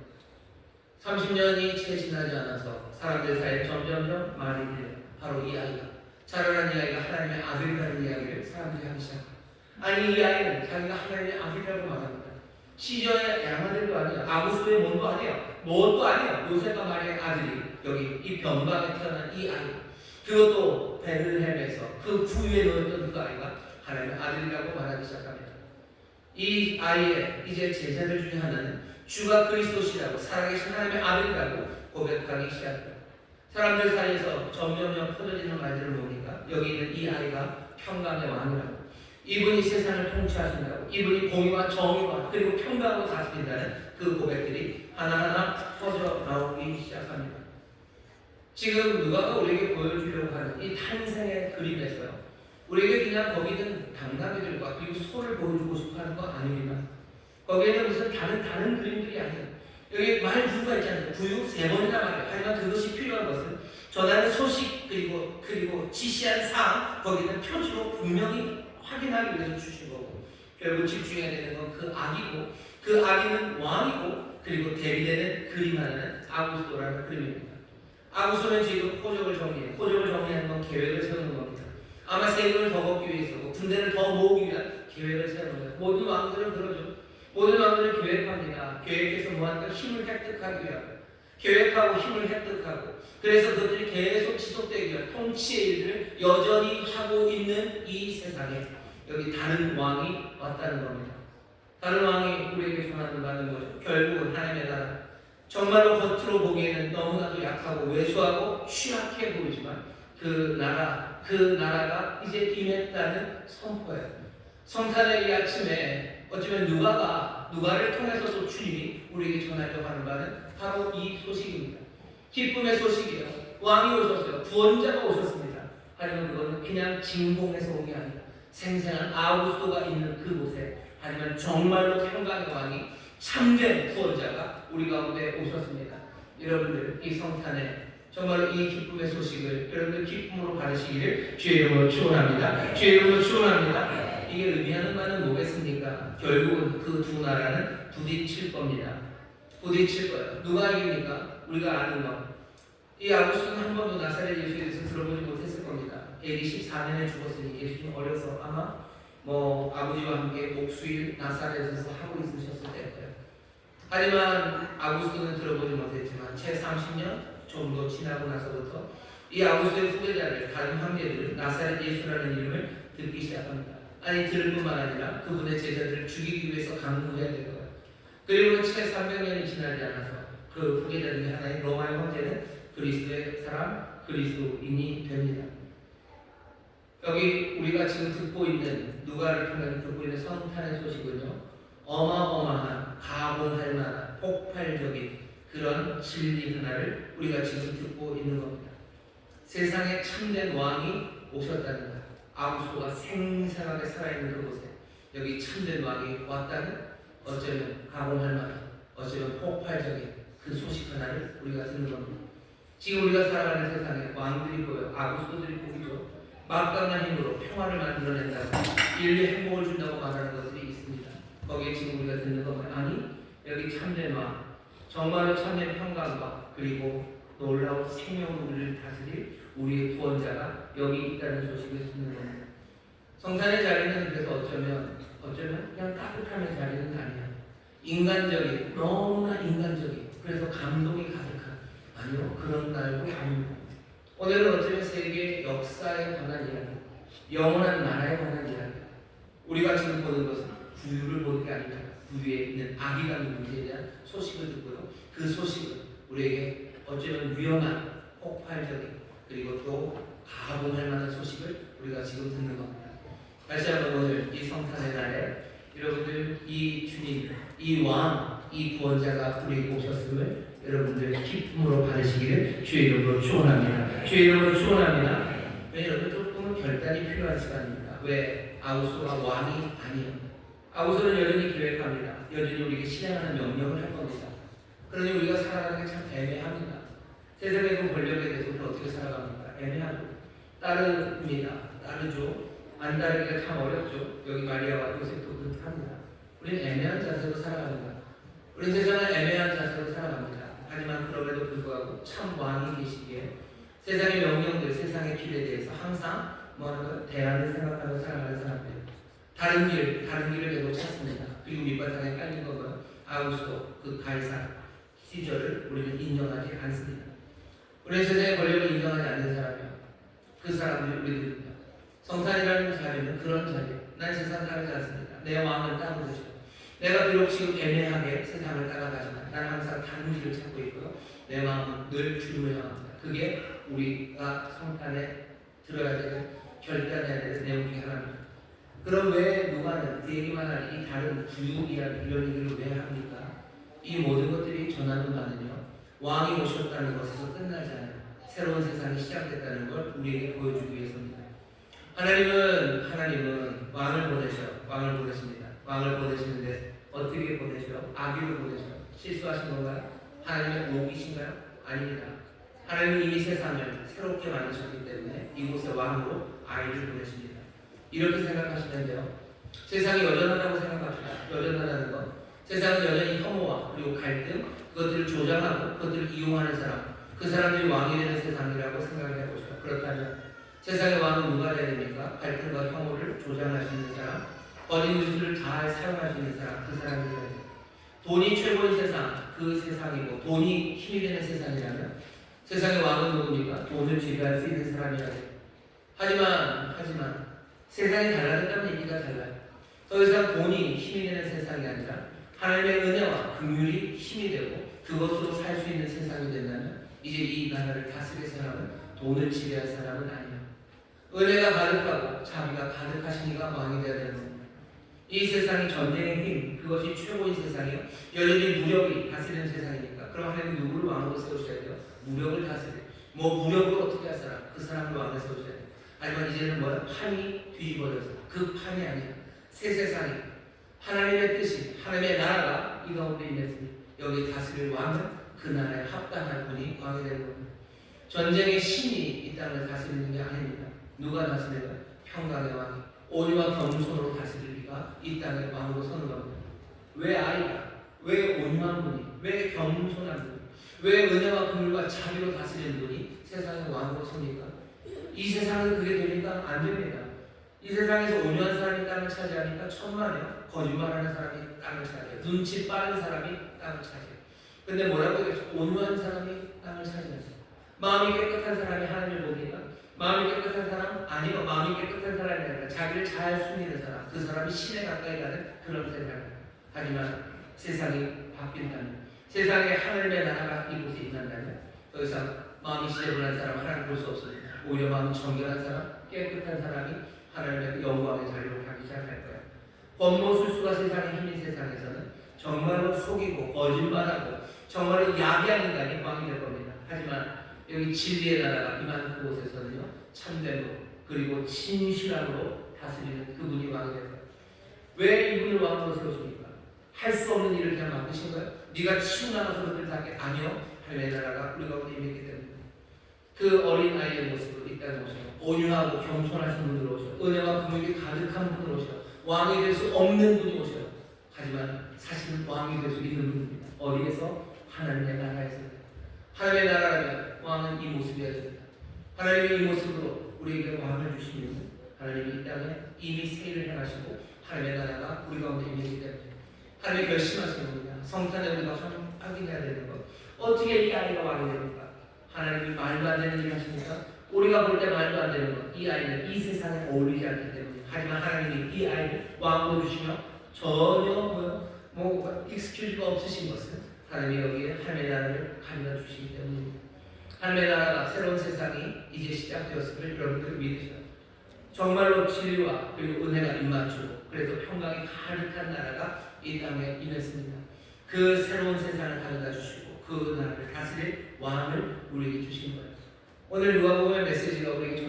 30년이 채 지나지 않아서 사람들 사이에 점점점 말이 들려요. 바로 이 아이가 자라난 이 아이가 하나님의 아들이라는 이야기를 사람들이 하기 시작합니다. 아니 이 아이는 자기가 하나님의 아들이라고 말합니다. 시저의 양아들도 아니에요. 아구수의 몸도 아니에요. 뭣도 아니에요. 요셉과 마리아의 아들이 여기 이 변방에 태어난 이 아이, 그것도 베들레헴에서 그 부위에 놓였던 그 아이가 하나님의 아들이라고 말하기 시작합니다. 이 아이의 이제 제자들 중에 하나는 주가 그리스도시라고 살아계신 하나님의 아들이라고 고백하기 시작합니다. 사람들 사이에서 점점 퍼져지는 말들을 보니까 여기 있는 이 아이가 평강의 왕이라고, 이분이 세상을 통치하신다고, 이분이 공의와 정의와 그리고 평강으로 다스린다는 그 고백들이 하나하나 퍼져 나오기 시작합니다. 지금 누가가 우리에게 보여주려고 하는 이 탄생의 그림에서요, 우리에게 그냥 거기는 당나귀들과 그리고 소를 보여주고 싶어하는 거 아닙니다. 거기에는 무슨 다른 그림들이 아니에요. 여기 말 구가 있잖아요. 구육 3번이나 말해요. 하지만 그것이 필요한 것은 전하는 소식 그리고 지시한 사항, 거기는 표지로 분명히 확인하기 위해서 주신 거고, 결국 집중해야 되는 건 그 악이고, 그 악이는 왕이고, 그리고 대비되는 그림 하나는 아구스도라는 그림입니다. 아구스도는 지금 호적을 정리하는 건 계획을 세우는 겁니다. 아마 세금을 더 걷기 위해서고 군대를 더 모으기 위한 계획을 세우는 거예요. 모든 왕들은 그러죠. 모든 왕들은 계획합니다. 계획해서 뭐하니까 힘을 획득하기 위하여, 계획하고 힘을 획득하고, 그래서 그들이 계속 지속되기 위한 통치의 일을 여전히 하고 있는 이 세상에 여기 다른 왕이 왔다는 겁니다. 다른 왕이 우리에게 전하는 거죠. 결국은 하나님의 나라, 정말로 겉으로 보기에는 너무나도 약하고 왜소하고 취약해 보이지만 그 나라가 이제 임했다는 선포예요. 성탄의 이 아침에 어쩌면 누가를 통해서도 주님이 우리에게 전하려고 하는 바는 바로 이 소식입니다. 기쁨의 소식이에요. 왕이 오셨어요. 구원자가 오셨습니다. 하지만 그거는 그냥 진공에서 온 게 아니라 생생한 아우구스도가 있는 그곳에, 하지만 정말로 평강의 왕이 참된 구원자가 우리 가운데 오셨습니다. 여러분들 이 성탄에 정말로 이 기쁨의 소식을 여러분들 기쁨으로 받으시기를 주의 이름으로 축원합니다. 주의 이름으로 축원합니다. 이게 의미하는 바는 뭐겠습니까? 결국은 그 두 나라는 부딪힐 겁니다. 부딪힐 거예요. 누가 이깁니까? 우리가 아는 것. 이 아구스도는 한 번도 나사렛 예수에 대해서 들어보지 못했을 겁니다. AD 14년에 죽었으니 예수님 어려서 아마 아버지와 함께 목수일 나사렛에서 하고 있으셨을 때예요. 하지만 아구스도는 들어보지 못했지만 채 30년 정도 지나고 나서부터 이 아구스도의 후계자들, 다른 황제들은 나사렛 예수라는 이름을 듣기 시작합니다. 아니, 들을 뿐만 아니라 그분의 제자들을 죽이기 위해서 강구해야 될 거예요. 그리고 채 300년이 지나지 않아서 그 후계자 중에 하나인 로마의 황제는 그리스도의 사람, 그리스도인이 됩니다. 여기 우리가 지금 듣고 있는, 누가를 통해서 듣고 있는 성탄의 소식은요, 어마어마한 가공할 만한 폭발적인 그런 진리 하나를 우리가 지금 듣고 있는 겁니다. 세상에 참된 왕이 오셨다는 것, 아구스도가 생생하게 살아있는 그곳에 여기 참된 왕이 왔다는, 어쩌면 가공할 만한, 어쩌면 폭발적인 그 소식 하나를 우리가 듣는 겁니다. 지금 우리가 살아가는 세상에 왕들이 보여, 아구스도들이 보이죠. 막강한 힘으로 평화를 만들어낸다고, 인류에 행복을 준다고 말하는 것들이 있습니다. 거기에 지금 우리가 듣는 것은 아니, 여기 참된 왕, 정말로 참된 평강과 그리고 놀라운 생명으로 우리를 다스릴 우리의 구원자가 여기 있다는 소식을 듣는 겁니다. 성탄의 자리는 그래서 어쩌면 그냥 따뜻함의 자리는 아니야. 인간적인, 너무나 인간적인, 그래서 감동이 가득한, 아니요, 그런 날도 아닙니다. 오늘은 어쩌면 세계 역사에 관한 이야기, 영원한 나라에 관한 이야기, 우리가 지금 보는 것은 구유를 보는 게 아니라 구유에 있는 악이라는 문제에 대한 소식을 듣고요, 그 소식은 우리에게 어쩌면 위험한, 폭발적인, 그리고 또 가공할 만한 소식을 우리가 지금 듣는 겁니다. 다시 한번 오늘 이 성탄의 날에 여러분들 이 주님, 이 왕, 이 구원자가 우리에게 오셨음을 여러분들 기쁨으로 받으시기를 주의 이름으로 축원합니다. 주의 이름으로 축원합니다. 여러분 조금은 결단이 필요한 시간입니다. 왜? 아구스도가 왕이 아니에요. 아구스도는 여전히 계획합니다. 여전히 우리에게 실행하는 명령을 할 겁니다. 그러니 우리가 살아가는 게 참 애매합니다. 세상의 그 권력에 대해서 우리는 어떻게 살아갑니까? 애매하죠. 따르죠. 안 따르기가 참 어렵죠. 여기 마리아와 요셉도 그렇게 합니다. 우리는 애매한 자세로 살아갑니다. 우리 세상은 애매한 자세로 살아갑니다. 하지만 그럼에도 불구하고 참 왕이 계시기에 세상의 명령들, 세상의 길에 대해서 항상 대안을 생각하고 살아가는 사람들, 다른 길을 계속 찾습니다. 그리고 밑바탕에 깔린 것은 아우구스도 그 가이사 시절을 우리는 인정하지 않습니다. 우리는 세상의 권력을 인정하지 않는 사람이요. 그 사람들이 우리들입니다. 성탄이라는 자리는 그런 자리예요. 난 세상 따르지 않습니다. 내 왕은 따르는 것이요. 내가 비록 지금 애매하게 세상을 따라가지만 난 항상 단지를 찾고 있고요. 내 마음은 늘 주님을 향합니다. 그게 우리가 성탄에 들어야 되는 결단해야 되는 내용 중에 하나입니다. 그럼 왜 누가는 그 얘기만 하니 이 다른 구육이라는 이런 얘기를 왜 합니까? 이 모든 것들이 전하는 바는요, 왕이 오셨다는 것에서 끝나지 않아요. 새로운 세상이 시작됐다는 걸 우리에게 보여주기 위해서입니다. 하나님은 왕을 보내십니다. 왕을 보내시는데 어떻게 보내셔요? 아기로 보내셔요. 실수하신 건가요? 하나님의 오기신가요? 아닙니다. 하나님은 이미 세상을 새롭게 만드셨기 때문에 이곳에 왕으로 아이를 보내십니다. 이렇게 생각하시면 돼요. 세상이 여전하다고 생각합시다. 여전하다는 것. 세상은 여전히 혐오와 그리고 갈등, 그것들을 조장하고 그것들을 이용하는 사람, 그 사람들이 왕이 되는 세상이라고 생각을 해보죠. 그렇다면 세상의 왕은 누가 되야 됩니까? 갈등과 혐오를 조장할 수 있는 사람, 거짓 뉴스를 잘 사용할 수 있는 사람, 그 사람이 되야 돼요. 돈이 최고인 세상, 그 세상이고 돈이 힘이 되는 세상이라면 세상의 왕은 누굽니까? 돈을 지배할 수 있는 사람이라 돼요. 하지만 세상이 달라졌다면 얘기가 달라요. 더 이상 돈이 힘이 되는 세상이 아니라 하나님의 은혜와 긍휼이 힘이 되고 그것으로 살 수 있는 세상이 된다면 이제 이 나라를 다스릴 사람은 돈을 지배할 사람은 아니에요. 은혜가 가득하고 자비가 가득하신 이가 왕이 되어야 되는 겁니다. 이 세상이 전쟁의 힘, 그것이 최고인 세상이요. 여전히 무력이 다스리는 세상이니까 그럼 하나님 누구를 왕으로 세우셔야 돼요? 무력을 다스려요. 무력으로 어떻게 할 사람? 그 사람을 왕으로 세우셔야 돼요. 하지만 이제는 뭐야? 판이 뒤집어져서 그 판이 아니야. 새 세상이 하나님의 뜻이 하나님의 나라가 이 가운데 임했습니다. 여기 다스릴 왕은 그 나라에 합당한 분이 왕이 되는 겁니다. 전쟁의 신이 이 땅을 다스리는 게 아닙니다. 누가 다스려요? 평강의 왕이 온유와 겸손으로 다스릴 이가 이 땅의 왕으로 서는 겁니다. 왜 아이가? 왜 온유한 분이? 왜 겸손한 분이? 왜 은혜와 긍휼과 자비로 다스리는 분이 세상의 왕으로 섭니까? 이 세상은 그게 됩니까? 안 됩니다. 이 세상에서 온유한 사람이 땅을 차지하니까 천만에요. 거짓말하는 사람이 땅을 차지해요. 눈치 빠른 사람이 땅을 차지해요. 근데 뭐라고 해요? 온유한 사람이 땅을 차지하죠. 마음이 깨끗한 사람이 하나님을 봅니까? 마음이 깨끗한 사람? 아니요. 마음이 깨끗한 사람이 아니라 자기를 잘 숨기는 사람. 그 사람이 신에 가까이 가는 그런 세상입니다. 하지만 세상이 바뀐다면, 세상에 하늘의 나라가 이곳에 임한다면 더 이상 마음이 지저분한 사람 하나님 볼 수 없습니다. 오히려 마음이 정결한 사람, 깨끗한 사람이 하나님의 영광의 자리로 가기 시작할 거예요. 권모술수가 세상의 힘인 세상에서는 정말로 속이고 거짓말하고 정말로 야비한 인간이 왕이 될 겁니다. 하지만 여기 진리의 나라가 임하는 그곳에서는요, 참됨으로 그리고 진실함으로 다스리는 그분이 왕이 될 거예요. 왜 이분을 왕으로 세우십니까? 할 수 없는 일을 그냥 맡으신 거예요? 네가 치고 나가서 그들 다 아니요. 하나님의 나라가 우리 가운데 임했기 때문에 그 어린 아이의 모습으로 이 땅에 오셔 온유하고 겸손하신 분으로 오셔 은혜와 긍휼이 가득한 분으로 오셔 왕이 될 수 없는 분이 오셔. 하지만 사실은 왕이 될 수 있는 분입니다. 어디에서? 하나님의 나라에서. 하나님의 나라라면 왕은 이 모습이어야 됩니다. 하나님이 이 모습으로 우리에게 왕을 주시면 하나님이 이 땅에 이미 세일을 행하시고 하나님의 나라가 우리 가운데 임하기 때문에 하나님이 결심하시는 겁니다. 성탄에 우리가 확인해야 되는 것. 어떻게 이 아이가 왕이 됩니까? 하나님이 말도 안 되는 일을 하십니까? 우리가 볼 때 말도 안 되는 것. 이 아이는 이 세상에 어울리지 않기 때문에. 하지만 하나님이 이 아이를 왕으로 주시며 전혀 익스큐즈가 없으신 것은 하나님이 여기에 하나님의 나라를 가져다 주시기 때문입니다. 하나님의 나라가 새로운 세상이 이제 시작되었음을 여러분들 믿으셔요. 정말로 진리와 그리고 은혜가 입맞추고 그래서 평강이 가득한 나라가 이 땅에 임했습니다. 그 새로운 세상을 가져다 주시고 그 나라를 다스릴 왕을 우리에게 주신 거예요. 오늘 누가복음의 메시지가 우리에게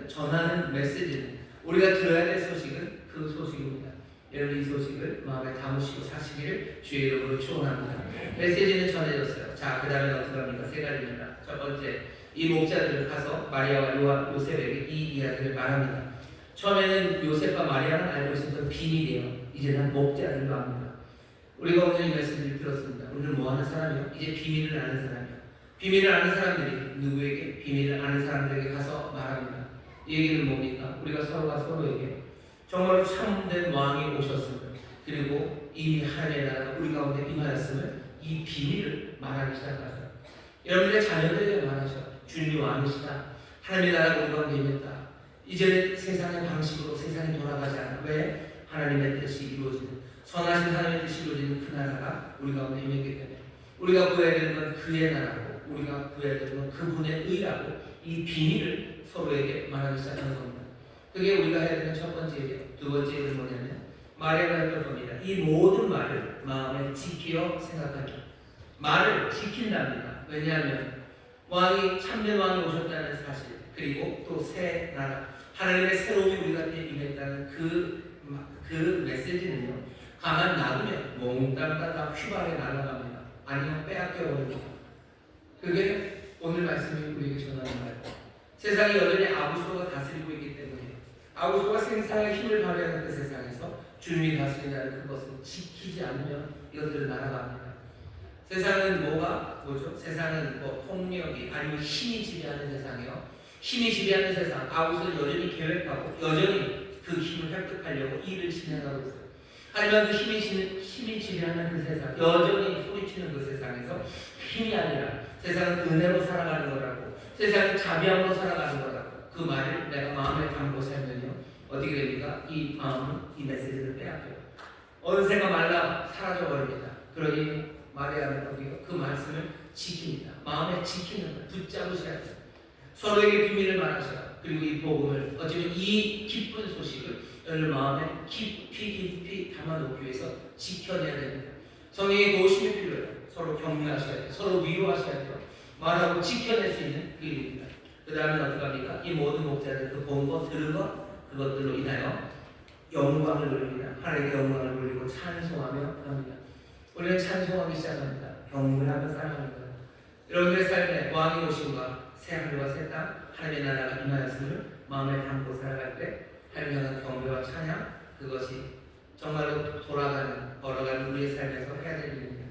전하는 메시지는 우리가 들어야 될 소식은 그 소식입니다. 여러분 이 소식을 마음에 담으시고 사시기를 주의 이름으로 축원합니다. 메시지는 전해졌어요. 자, 그 다음에 어떻게 합니까? 세 가지입니다. 첫 번째, 이 목자들은 가서 마리아와 요셉에게 이 이야기를 말합니다. 처음에는 요셉과 마리아는 알고 있었던 비밀이에요. 이제는 목자들도 압니다. 우리가 오늘 이 메시지를 들었습니다. 우리는 뭐 하는 사람이요? 이제 비밀을 아는 사람이요. 비밀을 아는 사람들이 누구에게? 비밀을 아는 사람들에게 가서 말합니다. 이 얘기는 뭡니까? 우리가 서로가 서로에게 정말로 참된 왕이 오셨습니다. 그리고 이미 하나님의 나라가 우리 가운데 임하였음을 이 비밀을 말하기 시작하죠. 여러분의 자녀들에게 말하죠. 주님이 왕이시다. 하나님의 나라가 우리 가운데 임했다. 이제 세상의 방식으로 세상이 돌아가지 않아. 왜? 하나님의 뜻이 이루어지는, 선하신 하나님의 뜻이 이루어지는 그 나라가 우리 가운데 임했기 때문에 우리가 구해야 되는 건 그의 나라고, 우리가 구해야 되는 건 그분의 의라고, 이 비밀을 서로에게 말하기 시작하는 겁니다. 그게 우리가 해야 되는 첫 번째 일이에요. 두 번째 일은 뭐냐면 마리아가 했던 겁니다. 이 모든 말을 마음에 지키어 생각합니다. 말을 지킨답니다. 왜냐하면 왕이, 참된 왕이 오셨다는 사실, 그리고 또 새 나라, 하나님의 새로움이 우리한테 임했다는 그 메시지는요, 가만 놔두면 몽땅 다 휘발에 날아갑니다. 아니면 빼앗겨버립니다. 그게 오늘 말씀이 우리에게 전하는 말이에요. 세상이 여전히 아구소가 다스리고 있기 때문에, 아구소가 생사의 힘을 발휘하는 그 세상에서 주님이 다스린다는 그것을 지키지 않으면 이것들은 날아갑니다. 세상은 뭐죠? 세상은 뭐 폭력이 아니면 힘이 지배하는 세상이요. 힘이 지배하는 세상, 아구소는 여전히 계획하고 여전히 그 힘을 획득하려고 일을 진행하고 있어요. 하지만 그 힘이 지배하는 그 세상, 여전히 소리치는 그 세상에서 힘이 아니라 세상은 은혜로 살아가는 거라고, 세상은 자비함으로 살아가는 거라고, 그 말을 내가 마음에 담고 살면요, 어떻게 됩니까? 이 마음은 이 메시지를 빼앗겨요. 언세가 말라 사라져버립니다. 그러니 마리아는 어디가 그 말씀을 지킵니다. 마음에 지키는 걸 붙잡으셔야 돼요. 서로에게 비밀을 말하셔. 그리고 이 복음을, 어쩌면 이 기쁜 소식을 여러분 마음에 깊이 담아놓기 위해서 지켜내야 됩니다. 성령의 도우심이 필요해요. 서로 격려하셔야 돼요. 서로 위로하셔야 돼요. 말하고 지켜낼 수 있는 그 일입니다. 그 다음에 어떻게 합니까? 이 모든 목자들 그 본 것, 들은 것, 그것들로 인하여 영광을 돌립니다. 하나님의 영광을 돌리고 찬송하며 합니다. 우리는 찬송하기 시작합니다. 경배하며 살아갑니다. 여러분의 삶에 왕이 오심과 새 하늘과 새 땅, 하나님의 나라가 임하였음을 마음에 담고 살아갈 때 하나님을 향한 경배와 찬양, 그것이 정말로 걸어가는 우리의 삶에서 해야 될 일입니다.